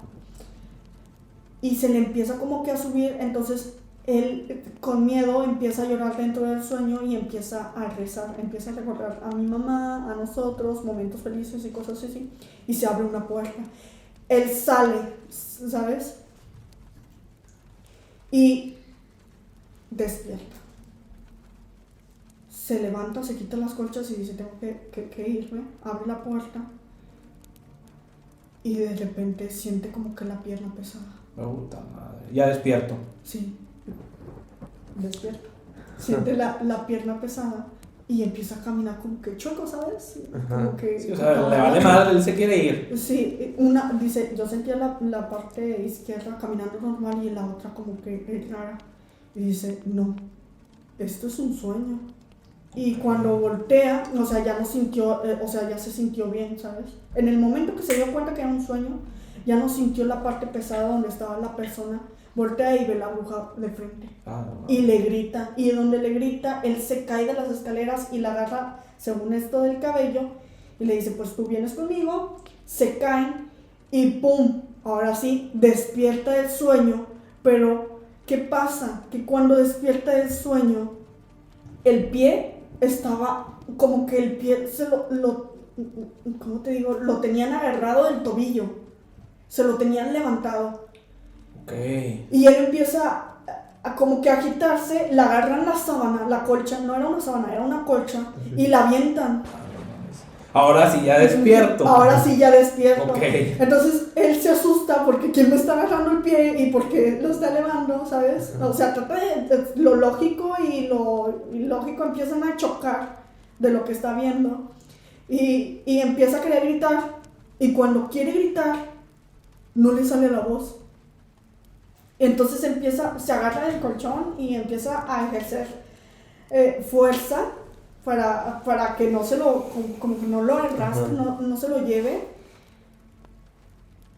Y se le empieza como que a subir, entonces él con miedo empieza a llorar dentro del sueño y empieza a rezar, empieza a recordar a mi mamá, a nosotros, momentos felices y cosas así, y se abre una puerta. Él sale, ¿sabes? Y despierta. Se levanta, se quita las colchas y dice, tengo que irme, abre la puerta y de repente siente como que la pierna pesada. Puta madre. Ya despierto. Sí, despierta. Siente la pierna pesada y empieza a caminar como que choco, ¿sabes? Como que... Sí, o sea, le vale madre, él se quiere ir. Sí, dice, yo sentía la parte izquierda caminando normal y la otra como que rara. Y dice, no, esto es un sueño. Y cuando voltea, o sea, ya no sintió, o sea, ya se sintió bien, ¿sabes? En el momento que se dio cuenta que era un sueño, ya no sintió la parte pesada donde estaba la persona, voltea y ve la bruja de frente. Y le grita, y donde le grita, él se cae de las escaleras y la agarra, según esto, del cabello, y le dice, pues tú vienes conmigo, se caen, y pum, ahora sí, despierta del sueño, pero ¿qué pasa? Que cuando despierta del sueño, el pie estaba, como que el pie ¿cómo te digo? Lo tenían agarrado del tobillo. Se lo tenían levantado. Okay. Y él empieza a como que agitarse, le agarran la sábana, la colcha, no era una sábana, era una colcha, y la avientan. Ahora sí ya despierto. Ahora sí ya despierto. Okay. Entonces él se asusta porque quién me está agarrando el pie y porque lo está elevando, ¿sabes? O sea, trata de lo lógico y lo ilógico empiezan a chocar de lo que está viendo. Y empieza a querer gritar. Y cuando quiere gritar, no le sale la voz. Entonces se agarra del colchón y empieza a ejercer fuerza para que no se lo, como que no lo arrastre, no se lo lleve,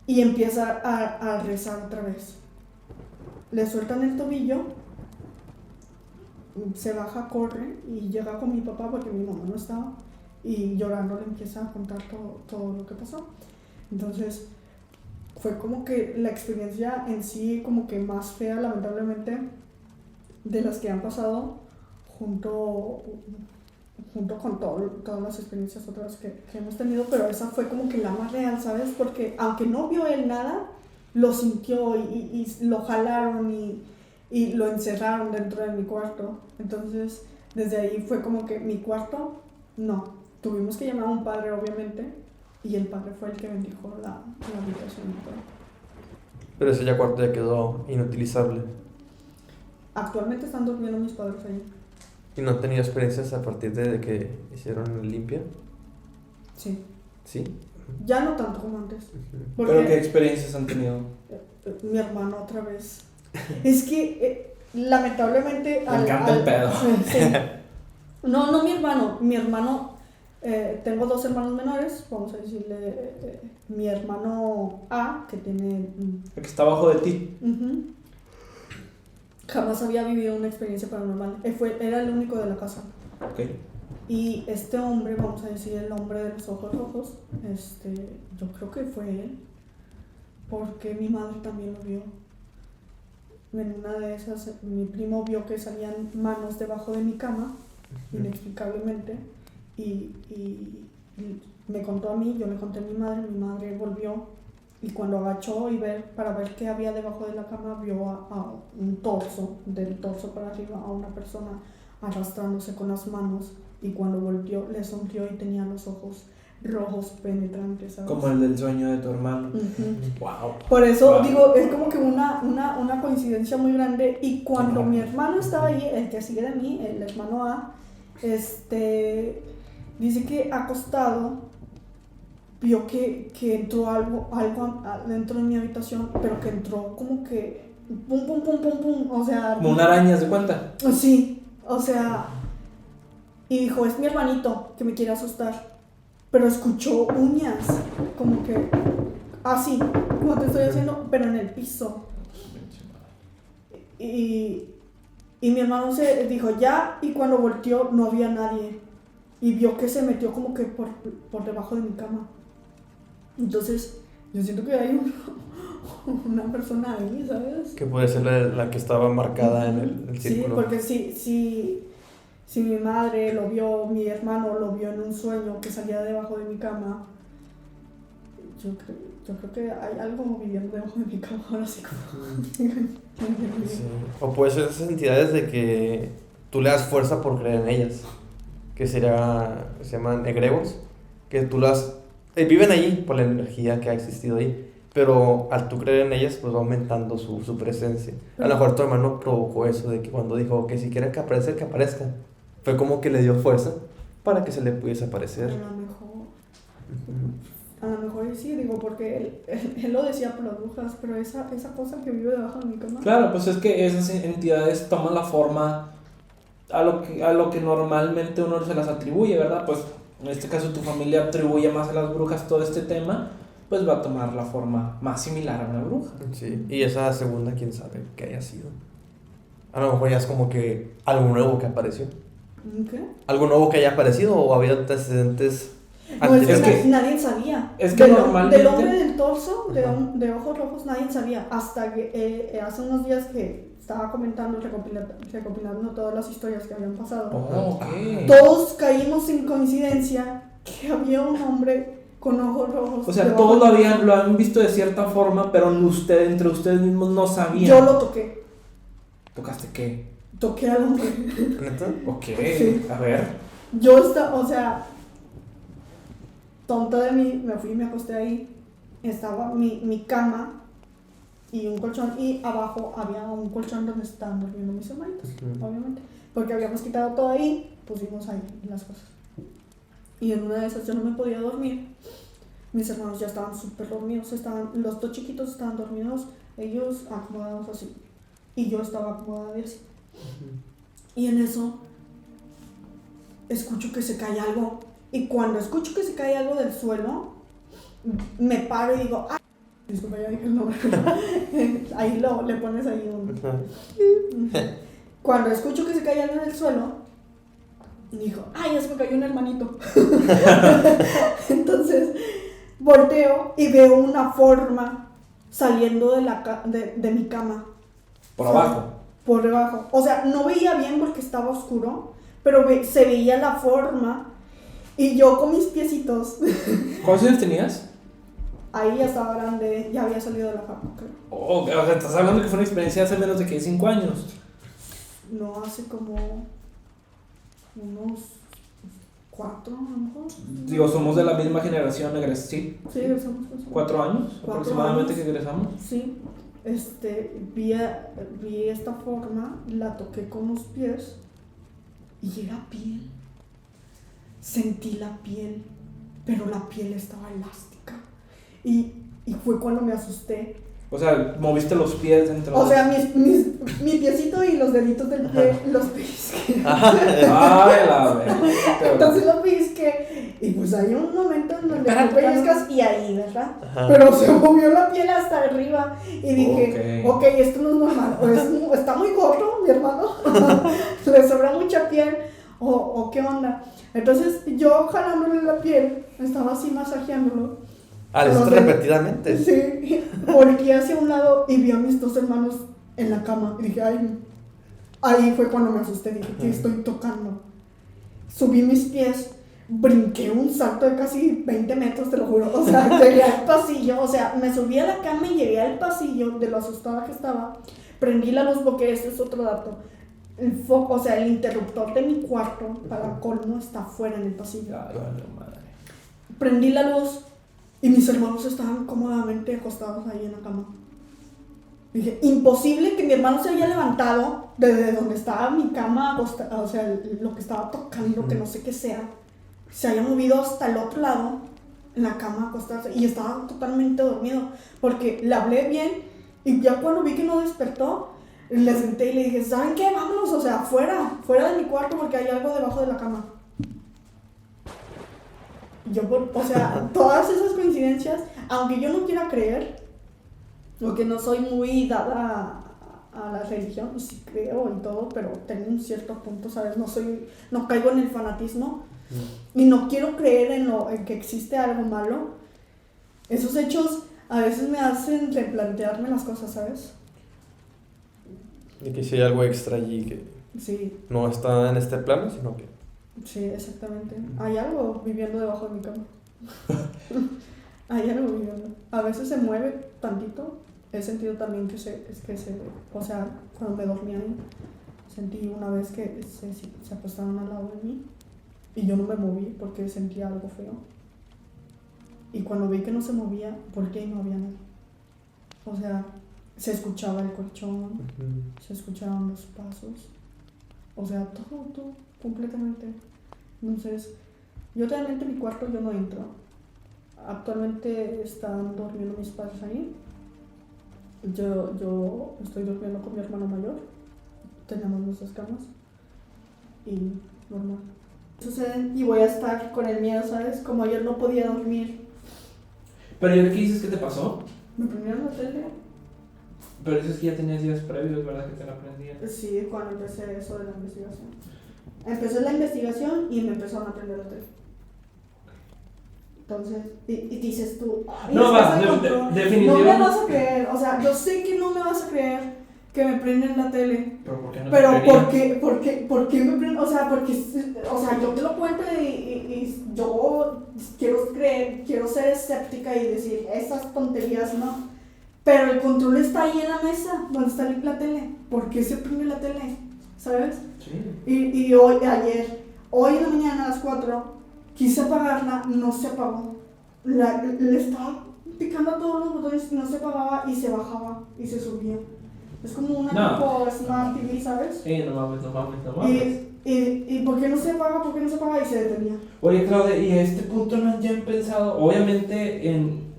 y empieza a rezar otra vez. Le sueltan el tobillo, se baja, corre y llega con mi papá porque mi mamá no estaba, y llorando le empieza a contar todo lo que pasó. Entonces fue como que la experiencia en sí como que más fea, lamentablemente, de las que han pasado junto con todas las experiencias otras que hemos tenido, pero esa fue como que la más real, ¿sabes? Porque aunque no vio él nada, lo sintió y lo jalaron y lo encerraron dentro de mi cuarto. Entonces desde ahí fue como que mi cuarto, no, tuvimos que llamar a un padre, obviamente, y el padre fue el que bendijo la habitación. Pero ese cuarto ya quedó inutilizable. Actualmente están durmiendo mis padres ahí. ¿Y no han tenido experiencias a partir de que hicieron limpia? Sí. ¿Sí? Ya no tanto como antes. ¿Pero qué experiencias han tenido? Mi hermano otra vez. Es que lamentablemente... Me encanta el pedo. Sí. No mi hermano... tengo dos hermanos menores, vamos a decirle mi hermano A, que tiene... El que está abajo de ti. Jamás había vivido una experiencia paranormal. Era el único de la casa. Okay. Y este hombre, vamos a decir el hombre de los ojos rojos, yo creo que fue él, porque mi madre también lo vio. En una de esas, mi primo vio que salían manos debajo de mi cama, inexplicablemente, y me contó a mí, yo le conté a mi madre volvió, y cuando agachó para ver qué había debajo de la cama, vio a un torso, del torso para arriba, a una persona arrastrándose con las manos, y cuando volteó le sonrió y tenía los ojos rojos penetrantes, ¿sabes? Como el del sueño de tu hermano. Wow. Por eso digo, es como que una coincidencia muy grande. Y cuando mi hermano estaba ahí, el que sigue de mí, el hermano A, dice que acostado vio que entró algo dentro de mi habitación, pero que entró como que pum, pum, pum, pum, pum, o sea... Como una araña, ¿se cuenta? Sí, o sea, y dijo, es mi hermanito que me quiere asustar. Pero escuchó uñas, como que así, como te estoy haciendo, pero en el piso. Y mi hermano se dijo ya, y cuando volteó no había nadie. Y vio que se metió como que por debajo de mi cama. Entonces, yo siento que hay una persona ahí, ¿sabes? Que puede ser la que estaba marcada en el círculo. Sí, porque si mi madre lo vio, mi hermano lo vio en un sueño que salía debajo de mi cama, yo creo que hay algo viviendo debajo de mi cama ahora sí como... Sí. O puede ser esas entidades de que tú le das fuerza por creer en ellas, que se llaman egregores, que tú las viven allí por la energía que ha existido ahí, pero al tú creer en ellas pues va aumentando su presencia. A lo mejor tu hermano provocó eso de que cuando dijo que si quiere que aparezca, que aparezca, fue como que le dio fuerza para que se le pudiese aparecer. A lo mejor sí, digo, porque él lo decía por las brujas, pero esa cosa que vive debajo de mi cama. Claro, pues es que esas entidades toman la forma a lo que normalmente uno se las atribuye, ¿verdad? Pues en este caso tu familia atribuye más a las brujas todo este tema, pues va a tomar la forma más similar a una bruja. Sí, y esa segunda, quién sabe qué haya sido. A lo mejor ya es como que algo nuevo que apareció. ¿Qué? ¿Algo nuevo que haya aparecido o había antecedentes? No, es Es que- nadie sabía. es que normalmente- Del hombre del torso, de ojos rojos, nadie sabía. Hasta que hace unos días que estaba comentando, recopilando todas las historias que habían pasado. Oh, ok. Todos caímos en coincidencia que había un hombre con ojos rojos. O sea, debajo todos de mi cama. lo han visto de cierta forma, pero entre ustedes mismos no sabían. Yo lo toqué. ¿Tocaste qué? Toqué al hombre. ¿Neta? Ok, Sí. a ver. Yo estaba, o sea, tonta de mí, me fui y me acosté ahí. Estaba mi cama y un colchón, y abajo había un colchón donde estaban durmiendo mis hermanitos, obviamente. Porque habíamos quitado todo ahí, pusimos ahí las cosas. Y en una de esas yo no me podía dormir. Mis hermanos ya estaban súper dormidos, los dos chiquitos estaban dormidos, ellos acomodados así. Y yo estaba acomodada así. Y en eso escucho que se cae algo. Y cuando escucho que se cae algo del suelo, me paro y digo, ¡ay! Disculpa, ya dije el nombre. Ahí le pones ahí un... Cuando escucho que se cae algo del suelo, dijo, ¡ay, ya se me cayó un hermanito! Entonces, volteo y veo una forma saliendo de mi cama. Por abajo. Por debajo. O sea, no veía bien porque estaba oscuro, pero se veía la forma. Y yo con mis piecitos. ¿Cuántos años tenías? Ahí ya estaba grande, ya había salido de la fama, creo. O sea, estás hablando que fue una experiencia hace menos de que 5 años. No, hace como unos 4, a lo mejor. Digo, somos de la misma generación, ¿sí? Sí, somos 4 años 4 aproximadamente años. que egresamos. Sí, vi esta forma, la toqué con los pies y era piel. Sentí la piel, pero la piel estaba elástica. Y fue cuando me asusté. O sea, moviste los pies dentro O sea, mi piecito y los deditos del pie los pisqué. Ay, la verdad. Entonces los pisqué. Y pues hay un momento en donde Espérate, tú pellizcas y ahí, ¿verdad? Ajá. Pero se movió la piel hasta arriba. Y dije, ok, esto no es normal. O está muy gordo, mi hermano. Le sobra mucha piel. O qué onda. Entonces yo jalándole la piel, estaba así masajeándolo. Ah, lo hiciste repetidamente. Sí, volteé hacia un lado y vi a mis dos hermanos en la cama. Y dije, ay, ahí fue cuando me asusté. Dije, ¿qué estoy tocando? Subí mis pies, brinqué un salto de casi 20 metros, te lo juro. O sea, llegué al pasillo. O sea, me subí a la cama y llegué al pasillo de lo asustada que estaba. Prendí la luz porque este es otro dato. El foco, o sea, el interruptor de mi cuarto, para colmo, está fuera en el pasillo. Ay, vale, madre. Prendí la luz y mis hermanos estaban cómodamente acostados ahí en la cama. Dije, imposible que mi hermano se haya levantado desde donde estaba mi cama, o sea, lo que estaba tocando, que no sé qué sea, se haya movido hasta el otro lado, en la cama, acostado, y estaba totalmente dormido, porque le hablé bien, y ya cuando vi que no despertó, le senté y le dije, ¿saben qué? Vámonos, o sea, fuera de mi cuarto, porque hay algo debajo de la cama. O sea, todas esas coincidencias, aunque yo no quiera creer, o que no soy muy dada a la religión, pues sí creo y todo, pero tengo un cierto punto, ¿sabes? No caigo en el fanatismo y no quiero creer en que existe algo malo. Esos hechos a veces me hacen replantearme las cosas, ¿sabes? Y que si hay algo extra allí que Sí, no está en este plano, sino que... sí, exactamente. Hay algo viviendo debajo de mi cama. Hay algo viviendo. A veces se mueve tantito. He sentido también o sea, cuando me dormía ahí, sentí una vez que se acostaron al lado de mí y yo no me moví porque sentía algo feo. Y cuando vi que no se movía, ¿por qué no había nadie? O sea, se escuchaba el colchón, se escuchaban los pasos, o sea, todo, completamente. Entonces, yo realmente en mi cuarto yo no entro. Actualmente están durmiendo mis padres ahí. Yo estoy durmiendo con mi hermano mayor. Tenemos nuestras camas. Y normal. Suceden y voy a estar con el miedo, ¿sabes? Como ayer no podía dormir. Pero ¿y qué dices que te pasó? Me prendieron la tele. Pero dices que ya tenías días previos, ¿verdad? Que te la prendían. Sí, cuando empecé eso de la investigación. Empecé la investigación y me empezaron a prender la tele. Entonces, y dices tú, no, definitivamente. No me vas a creer, o sea, yo sé que no me vas a creer que me prenden la tele. Pero ¿por qué no? Pero ¿por qué me prenden? O sea, yo te lo cuento y yo quiero ser escéptica y decir esas tonterías, ¿no? Pero el control está ahí en la mesa, donde está la tele. ¿Por qué se prende la tele? ¿Sabes? Sí. Y hoy en la mañana a las 4, quise apagarla, no se apagó. Le estaba picando a todos los botones y no se apagaba y se bajaba y se subía. Es como una tipo Smart TV, ¿sabes? No mames. ¿Y por qué no se apaga? ¿Por qué no se apaga? Y se detenía. Oye, Claudia, y a este punto no han ya pensado, obviamente,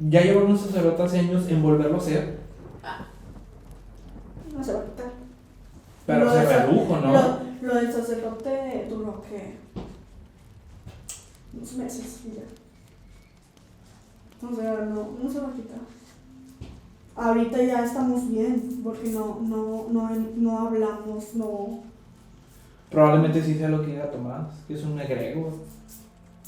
ya llevaron unos sacerdotes años en volverlo a hacer. No se va a quitar. Pero se redujo, ¿no? Lo del sacerdote duró que unos meses y ya. O sea, no se va a quitar. Ahorita ya estamos bien, porque no hablamos, no. Probablemente sí sea lo que diga Tomás, que es un egregor.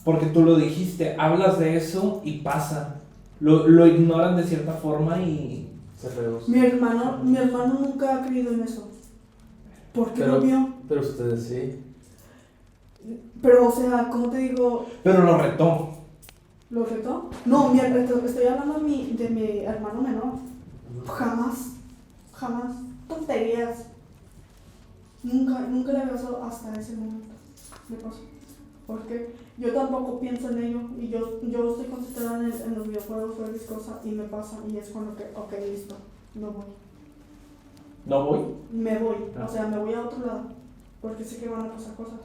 Porque tú lo dijiste, hablas de eso y pasa. Lo ignoran de cierta forma y se reduce. Mi hermano nunca ha creído en eso. Porque lo vio. Pero ustedes sí. Pero, o sea, ¿cómo te digo? Pero lo retó. ¿Lo retó? No, estoy hablando de mi hermano menor. Jamás. Tonterías. Nunca le pasó hasta ese momento. Le pasó. Porque yo tampoco pienso en ello. Y yo estoy concentrada en los videojuegos, cualquier cosa, y me pasa. Y es cuando que, ok, listo, no voy. ¿No voy? Me voy. Ah. O sea, me voy a otro lado. Porque sé que van a pasar cosas.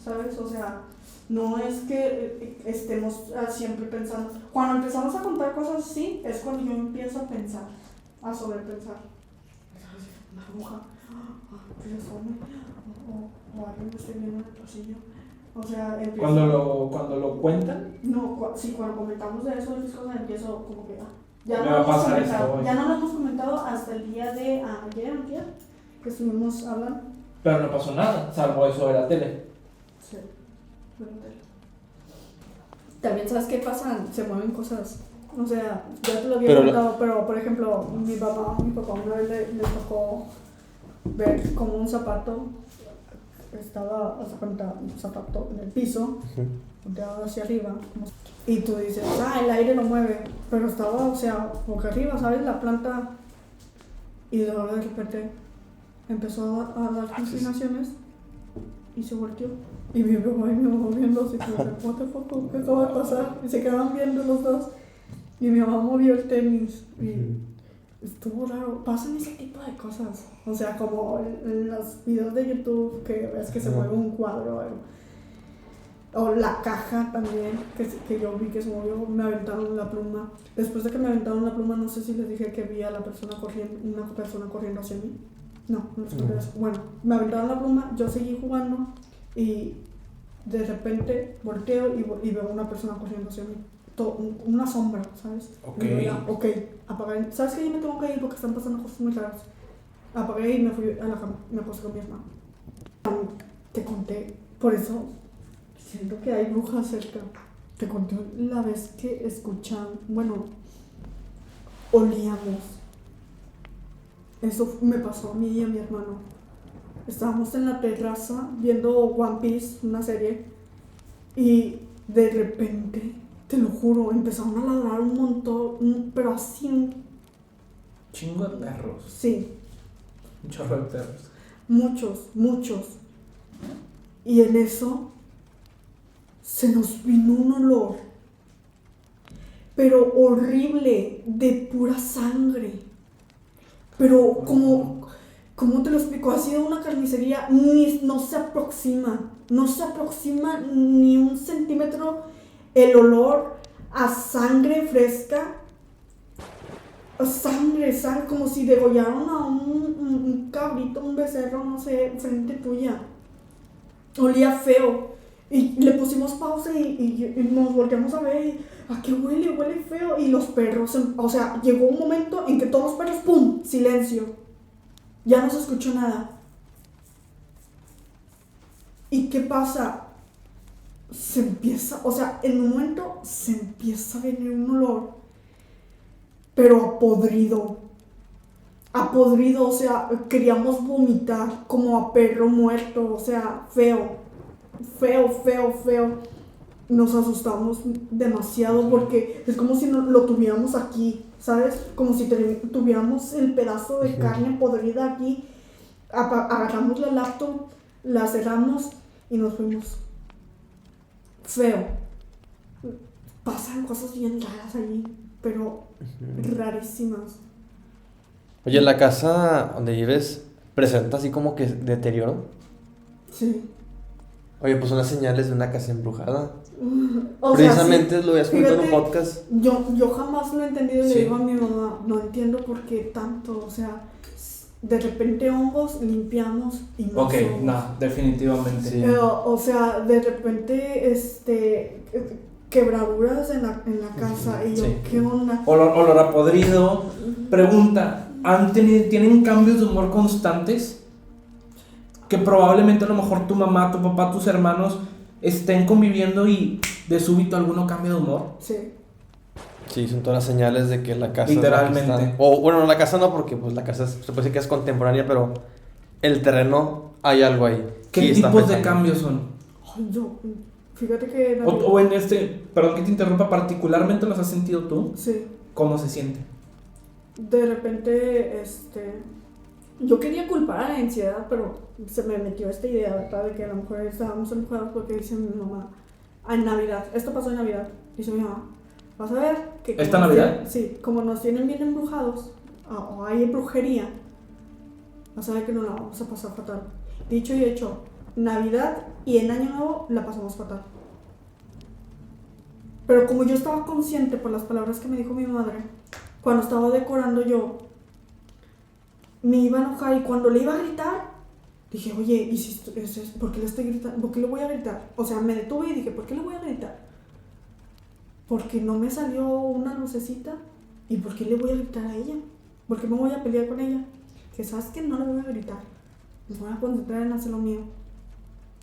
¿Sabes? O sea, no es que estemos siempre pensando. Cuando empezamos a contar cosas así, es cuando yo empiezo a pensar, a sobrepensar. Una aguja, que se asome, o alguien me esté viendo en el pasillo. O sea, empiezo. Cuando lo cuentan. No, sí, cuando comentamos de eso, esas cosas, empiezo como que. Ya Me no va a lo hemos pasar comentado. esto hoy. Ya no lo hemos comentado hasta el día de ayer, que estuvimos hablando. Pero no pasó nada, salvo eso de la tele. Sí, también sabes qué pasa, se mueven cosas. O sea, ya te lo había contado, pero por ejemplo, mi papá una vez le tocó ver como un zapato estaba, hasta cuenta, un zapato en el piso, volteado hacia arriba, y tú dices, el aire lo mueve, pero estaba, o sea, boca arriba, ¿sabes? La planta, y de repente empezó a dar inclinaciones y se volteó. Y mi papá y mi mamá viendo así como, what the fuck, ¿qué acaba de pasar? Y se quedaban viendo los dos. Y mi mamá movió el tenis. Y estuvo raro. Pasan ese tipo de cosas. O sea, como en los videos de YouTube que ves que se mueve un cuadro o algo. O la caja también, que yo vi que se movió, me aventaron la pluma. Después de que me aventaron la pluma, no sé si les dije que vi a una persona corriendo hacia mí. No les conté eso. Bueno, me aventaron la pluma, yo seguí jugando y De repente volteo y veo una persona corriendo hacia mí. Una sombra, ¿sabes? Ok. Y yo ya, ok, apagué. ¿Sabes que yo me tengo que ir porque están pasando cosas muy raras? Apagué y me fui a la cama. Me acosté con mi hermano. Te conté, por eso siento que hay brujas cerca. Te conté la vez que olíamos. Eso me pasó a mí y a mi hermano. Estábamos en la terraza viendo One Piece, una serie, y de repente, te lo juro, empezaron a ladrar un montón, pero así Chingo de perros. sí, Un chorro de perros. muchos. Y en eso se nos vino un olor, pero horrible, de pura sangre. Pero ¿cómo te lo explico? Ha sido una carnicería, no se aproxima ni un centímetro el olor a sangre fresca. Sangre, como si degollaron a un cabrito, un becerro, no sé, frente tuya. Olía feo. Y le pusimos pausa y nos volteamos a ver y, ¿a qué huele? Huele feo. Y los perros, o sea, llegó un momento en que todos los perros, ¡pum!, silencio. Ya no se escuchó nada. ¿Y qué pasa? En un momento se empieza a venir un olor, pero apodrido, o sea, queríamos vomitar como a perro muerto, o sea, feo. Nos asustamos demasiado porque es como si lo tuviéramos aquí, ¿sabes? Como si tuviéramos el pedazo de carne podrida aquí. Agarramos la laptop, la cerramos y nos fuimos. Feo. Pasan cosas bien raras allí, pero rarísimas. Oye, ¿la casa donde vives presenta así como que deterioro? Sí. Oye, pues son las señales de una casa embrujada. Precisamente sí, lo habías comentado en un podcast. Yo jamás lo he entendido y Sí. le digo a mi mamá, no entiendo por qué tanto, o sea, de repente hongos, limpiamos y no Ok, somos. no, definitivamente. Sí. O sea, de repente, quebraduras en la casa y yo, Sí. ¿qué onda? Olor a podrido. Pregunta, ¿tienen cambios de humor constantes? Que probablemente a lo mejor tu mamá, tu papá, tus hermanos estén conviviendo y de súbito alguno cambia de humor. Sí. Sí, son todas las señales de que la casa... Literalmente. es la que está- O bueno, la casa no, porque pues la casa se puede decir que es contemporánea, pero el terreno hay algo ahí. ¿Qué Sí, está tipos de afectando. cambios son? Ay, fíjate que... O en perdón que te interrumpa, particularmente los has sentido tú. Sí. ¿Cómo se siente? De repente, yo quería culpar a la ansiedad, pero se me metió esta idea, ¿verdad? De que a lo mejor estábamos enojados porque dice mi mamá, en Navidad, esto pasó en Navidad, dice mi mamá, vas a ver que... como ¿Esta nos Navidad? sí, como nos tienen bien embrujados, o hay brujería, vas a ver que no la vamos a pasar fatal. Dicho y hecho, Navidad y en Año Nuevo la pasamos fatal. Pero como yo estaba consciente por las palabras que me dijo mi madre, cuando estaba decorando yo, me iba a enojar y cuando le iba a gritar, dije, oye, ¿y si por qué le estoy gritando? ¿Por qué le voy a gritar? O sea, me detuve y dije, ¿por qué le voy a gritar? Porque no me salió una lucecita. ¿Y por qué le voy a gritar a ella? ¿Por qué me voy a pelear con ella? Que sabes que no le voy a gritar. Me voy a concentrar en hacer lo mío.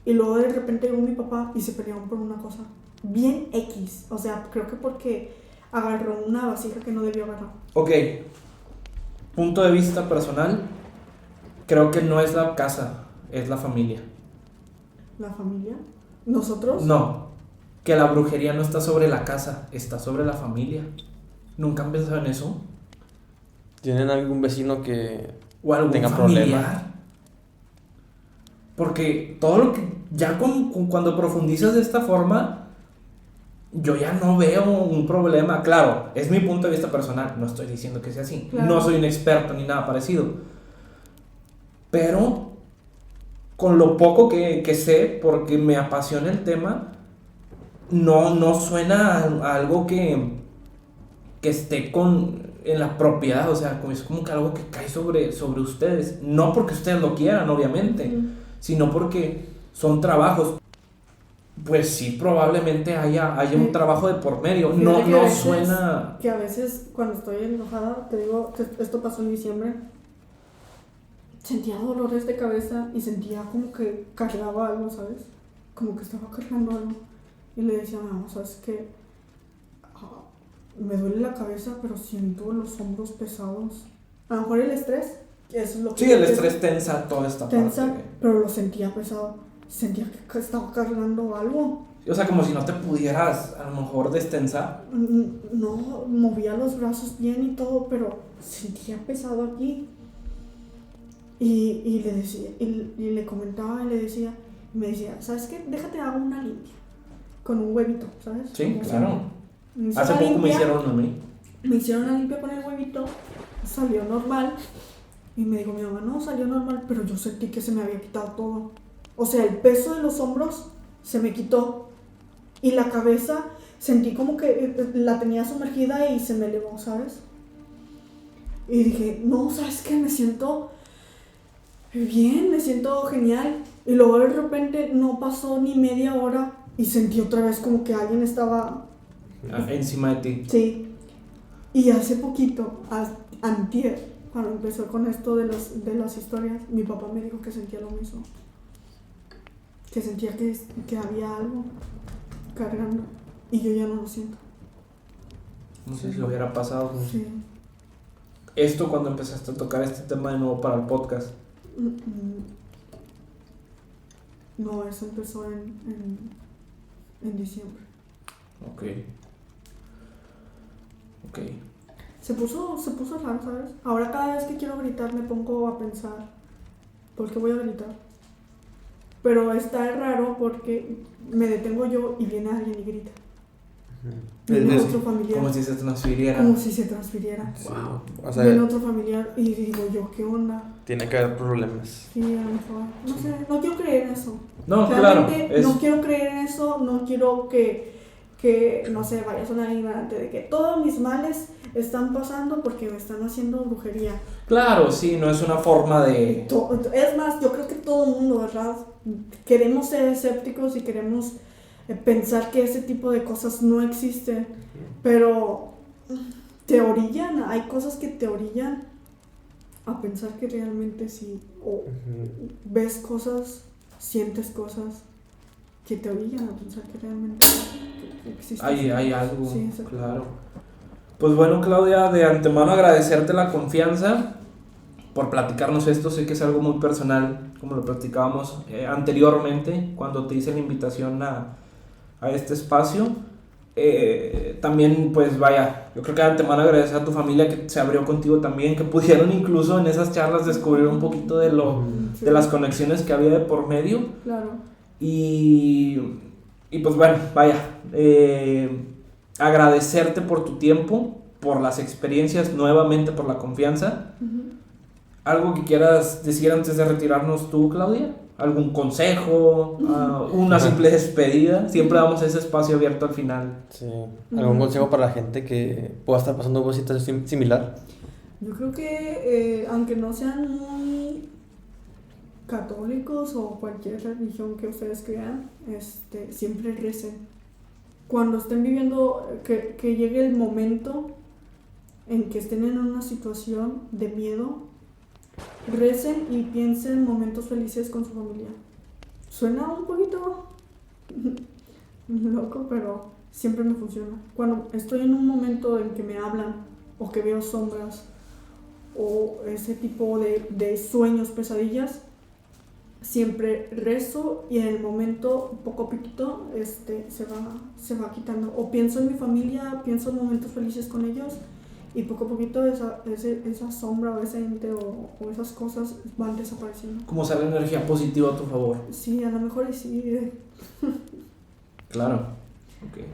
Y luego de repente llegó mi papá y se pelearon por una cosa bien X. O sea, creo que porque agarró una vasija que no debió agarrar. Ok, punto de vista personal, creo que no es la casa, es la familia. ¿La familia? ¿Nosotros? No, que la brujería no está sobre la casa, está sobre la familia. ¿Nunca han pensado en eso? ¿Tienen algún vecino que ¿O algún tenga familiar? problema? Porque todo lo que... Ya cuando profundizas de esta forma, yo ya no veo un problema. Claro, es mi punto de vista personal, no estoy diciendo que sea así. Claro. No soy un experto ni nada parecido. Pero con lo poco que sé, porque me apasiona el tema, no suena a algo que esté en la propiedad, o sea, es como que algo que cae sobre ustedes, no porque ustedes lo quieran, obviamente, sino porque son trabajos. Pues sí, probablemente haya un trabajo de por medio. No, Fíjate que no a veces- suena. Que a veces cuando estoy enojada, te digo, esto pasó en diciembre, sentía dolores de cabeza y sentía como que cargaba algo, ¿sabes? Como que estaba cargando algo. Y le decía a mi mamá, ¿sabes qué? Me duele la cabeza, pero siento los hombros pesados. A lo mejor el estrés, que eso es lo que... Sí, el estrés tensa toda esta tensa, parte. pero lo sentía pesado. Sentía que estaba cargando algo. O sea, como si no te pudieras a lo mejor destensar. No, movía los brazos bien y todo, pero sentía pesado aquí. Y le decía, y le comentaba y le decía, y me decía, ¿sabes qué? Déjate hago una limpia. Con un huevito, ¿sabes? Sí, Como claro. me hizo Hace una poco me limpia, hicieron a mí. me hicieron una limpia con el huevito, salió normal. Y me dijo mi mamá, no, salió normal, pero yo sentí que se me había quitado todo. O sea, el peso de los hombros se me quitó. Y la cabeza sentí como que la tenía sumergida y se me elevó, ¿sabes? Y dije, no, ¿sabes qué? Me siento bien, me siento genial. Y luego de repente no pasó ni media hora y sentí otra vez como que alguien estaba... Encima de ti. Sí. Y hace poquito, antier, cuando empezó con esto de las historias, mi papá me dijo que sentía lo mismo. Que sentía que había algo cargando. Y yo ya no lo siento. No sé si lo hubiera pasado. Sí. Esto cuando empezaste a tocar este tema de nuevo para el podcast. No, eso empezó en diciembre. Ok. Se puso raro, ¿sabes? Ahora cada vez que quiero gritar me pongo a pensar, ¿por qué voy a gritar? Pero está raro porque me detengo yo y viene alguien y grita. Viene otro familiar. Como si se transfiriera. Como si se transfiriera. Sí. Wow. O sea, Viene otro familiar y digo yo, ¿qué onda? tiene que haber problemas. Sí, a lo mejor. No sé, no quiero creer en eso. No, claro. Realmente no quiero creer en eso, no quiero que no sé, vaya a sonar ignorante de que todos mis males están pasando porque me están haciendo brujería. Claro, sí, no es una forma de... Es más, yo creo que todo el mundo, ¿verdad? Queremos ser escépticos y queremos pensar que ese tipo de cosas no existen, pero te orillan, hay cosas que te orillan a pensar que realmente sí, o ves cosas, sientes cosas que te orillan a pensar que realmente existe. Hay algo, Sí, exacto. claro. Pues bueno, Claudia, de antemano agradecerte la confianza por platicarnos esto. Sé que es algo muy personal, como lo platicábamos anteriormente, cuando te hice la invitación a este espacio. También, pues vaya, yo creo que de antemano agradecer a tu familia que se abrió contigo también, que pudieron incluso en esas charlas descubrir un poquito de Sí. de las conexiones que había de por medio. Claro. Y pues bueno, vaya, agradecerte por tu tiempo, por las experiencias, nuevamente por la confianza. ¿Algo que quieras decir antes de retirarnos tú, Claudia? ¿Algún consejo? ¿Una simple despedida? Siempre damos ese espacio abierto al final. Sí. ¿Algún consejo para la gente que pueda estar pasando una situación similar? Yo creo que aunque no sean muy católicos o cualquier religión que ustedes crean, siempre recen. Cuando estén viviendo, que llegue el momento en que estén en una situación de miedo, recen y piensen momentos felices con su familia. Suena un poquito loco, pero siempre me funciona. Cuando estoy en un momento en que me hablan o que veo sombras o ese tipo de sueños, pesadillas, siempre rezo y en el momento, poco a poquito, se va quitando. O pienso en mi familia, pienso en momentos felices con ellos y poco a poquito esa sombra o ese ente o esas cosas van desapareciendo. ¿Cómo sale energía positiva a tu favor? Sí, a lo mejor sí. Claro. Okay.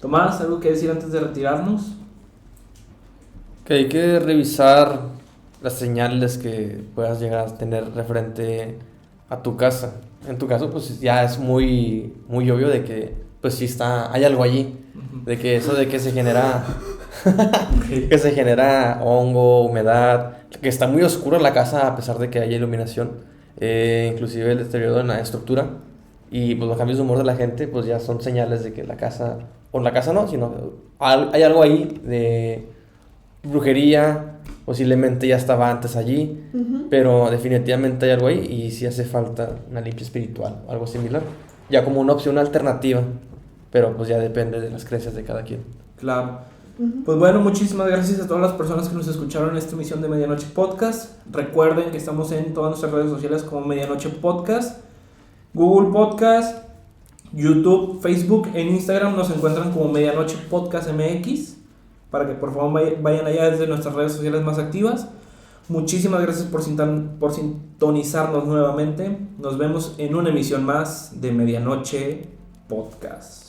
Tomás, ¿algo que decir antes de retirarnos? Que hay que revisar las señales que puedas llegar a tener referente a tu casa. En tu caso, pues ya es muy, muy obvio de que, pues sí hay algo allí. De que eso de que se genera, que se genera hongo, humedad, que está muy oscura la casa a pesar de que haya iluminación, inclusive el deterioro en la estructura. Y pues los cambios de humor de la gente pues ya son señales de que la casa, o la casa no, sino hay algo ahí de brujería, posiblemente ya estaba antes allí, pero definitivamente hay algo ahí y sí hace falta una limpia espiritual, algo similar, ya como una opción alternativa, pero pues ya depende de las creencias de cada quien. Claro. Pues bueno, muchísimas gracias a todas las personas que nos escucharon en esta emisión de Medianoche Podcast. Recuerden que estamos en todas nuestras redes sociales como Medianoche Podcast, Google Podcast, YouTube, Facebook, en Instagram nos encuentran como Medianoche Podcast MX, para que por favor vayan allá desde nuestras redes sociales más activas. Muchísimas gracias por sintonizarnos nuevamente. Nos vemos en una emisión más de Medianoche Podcast.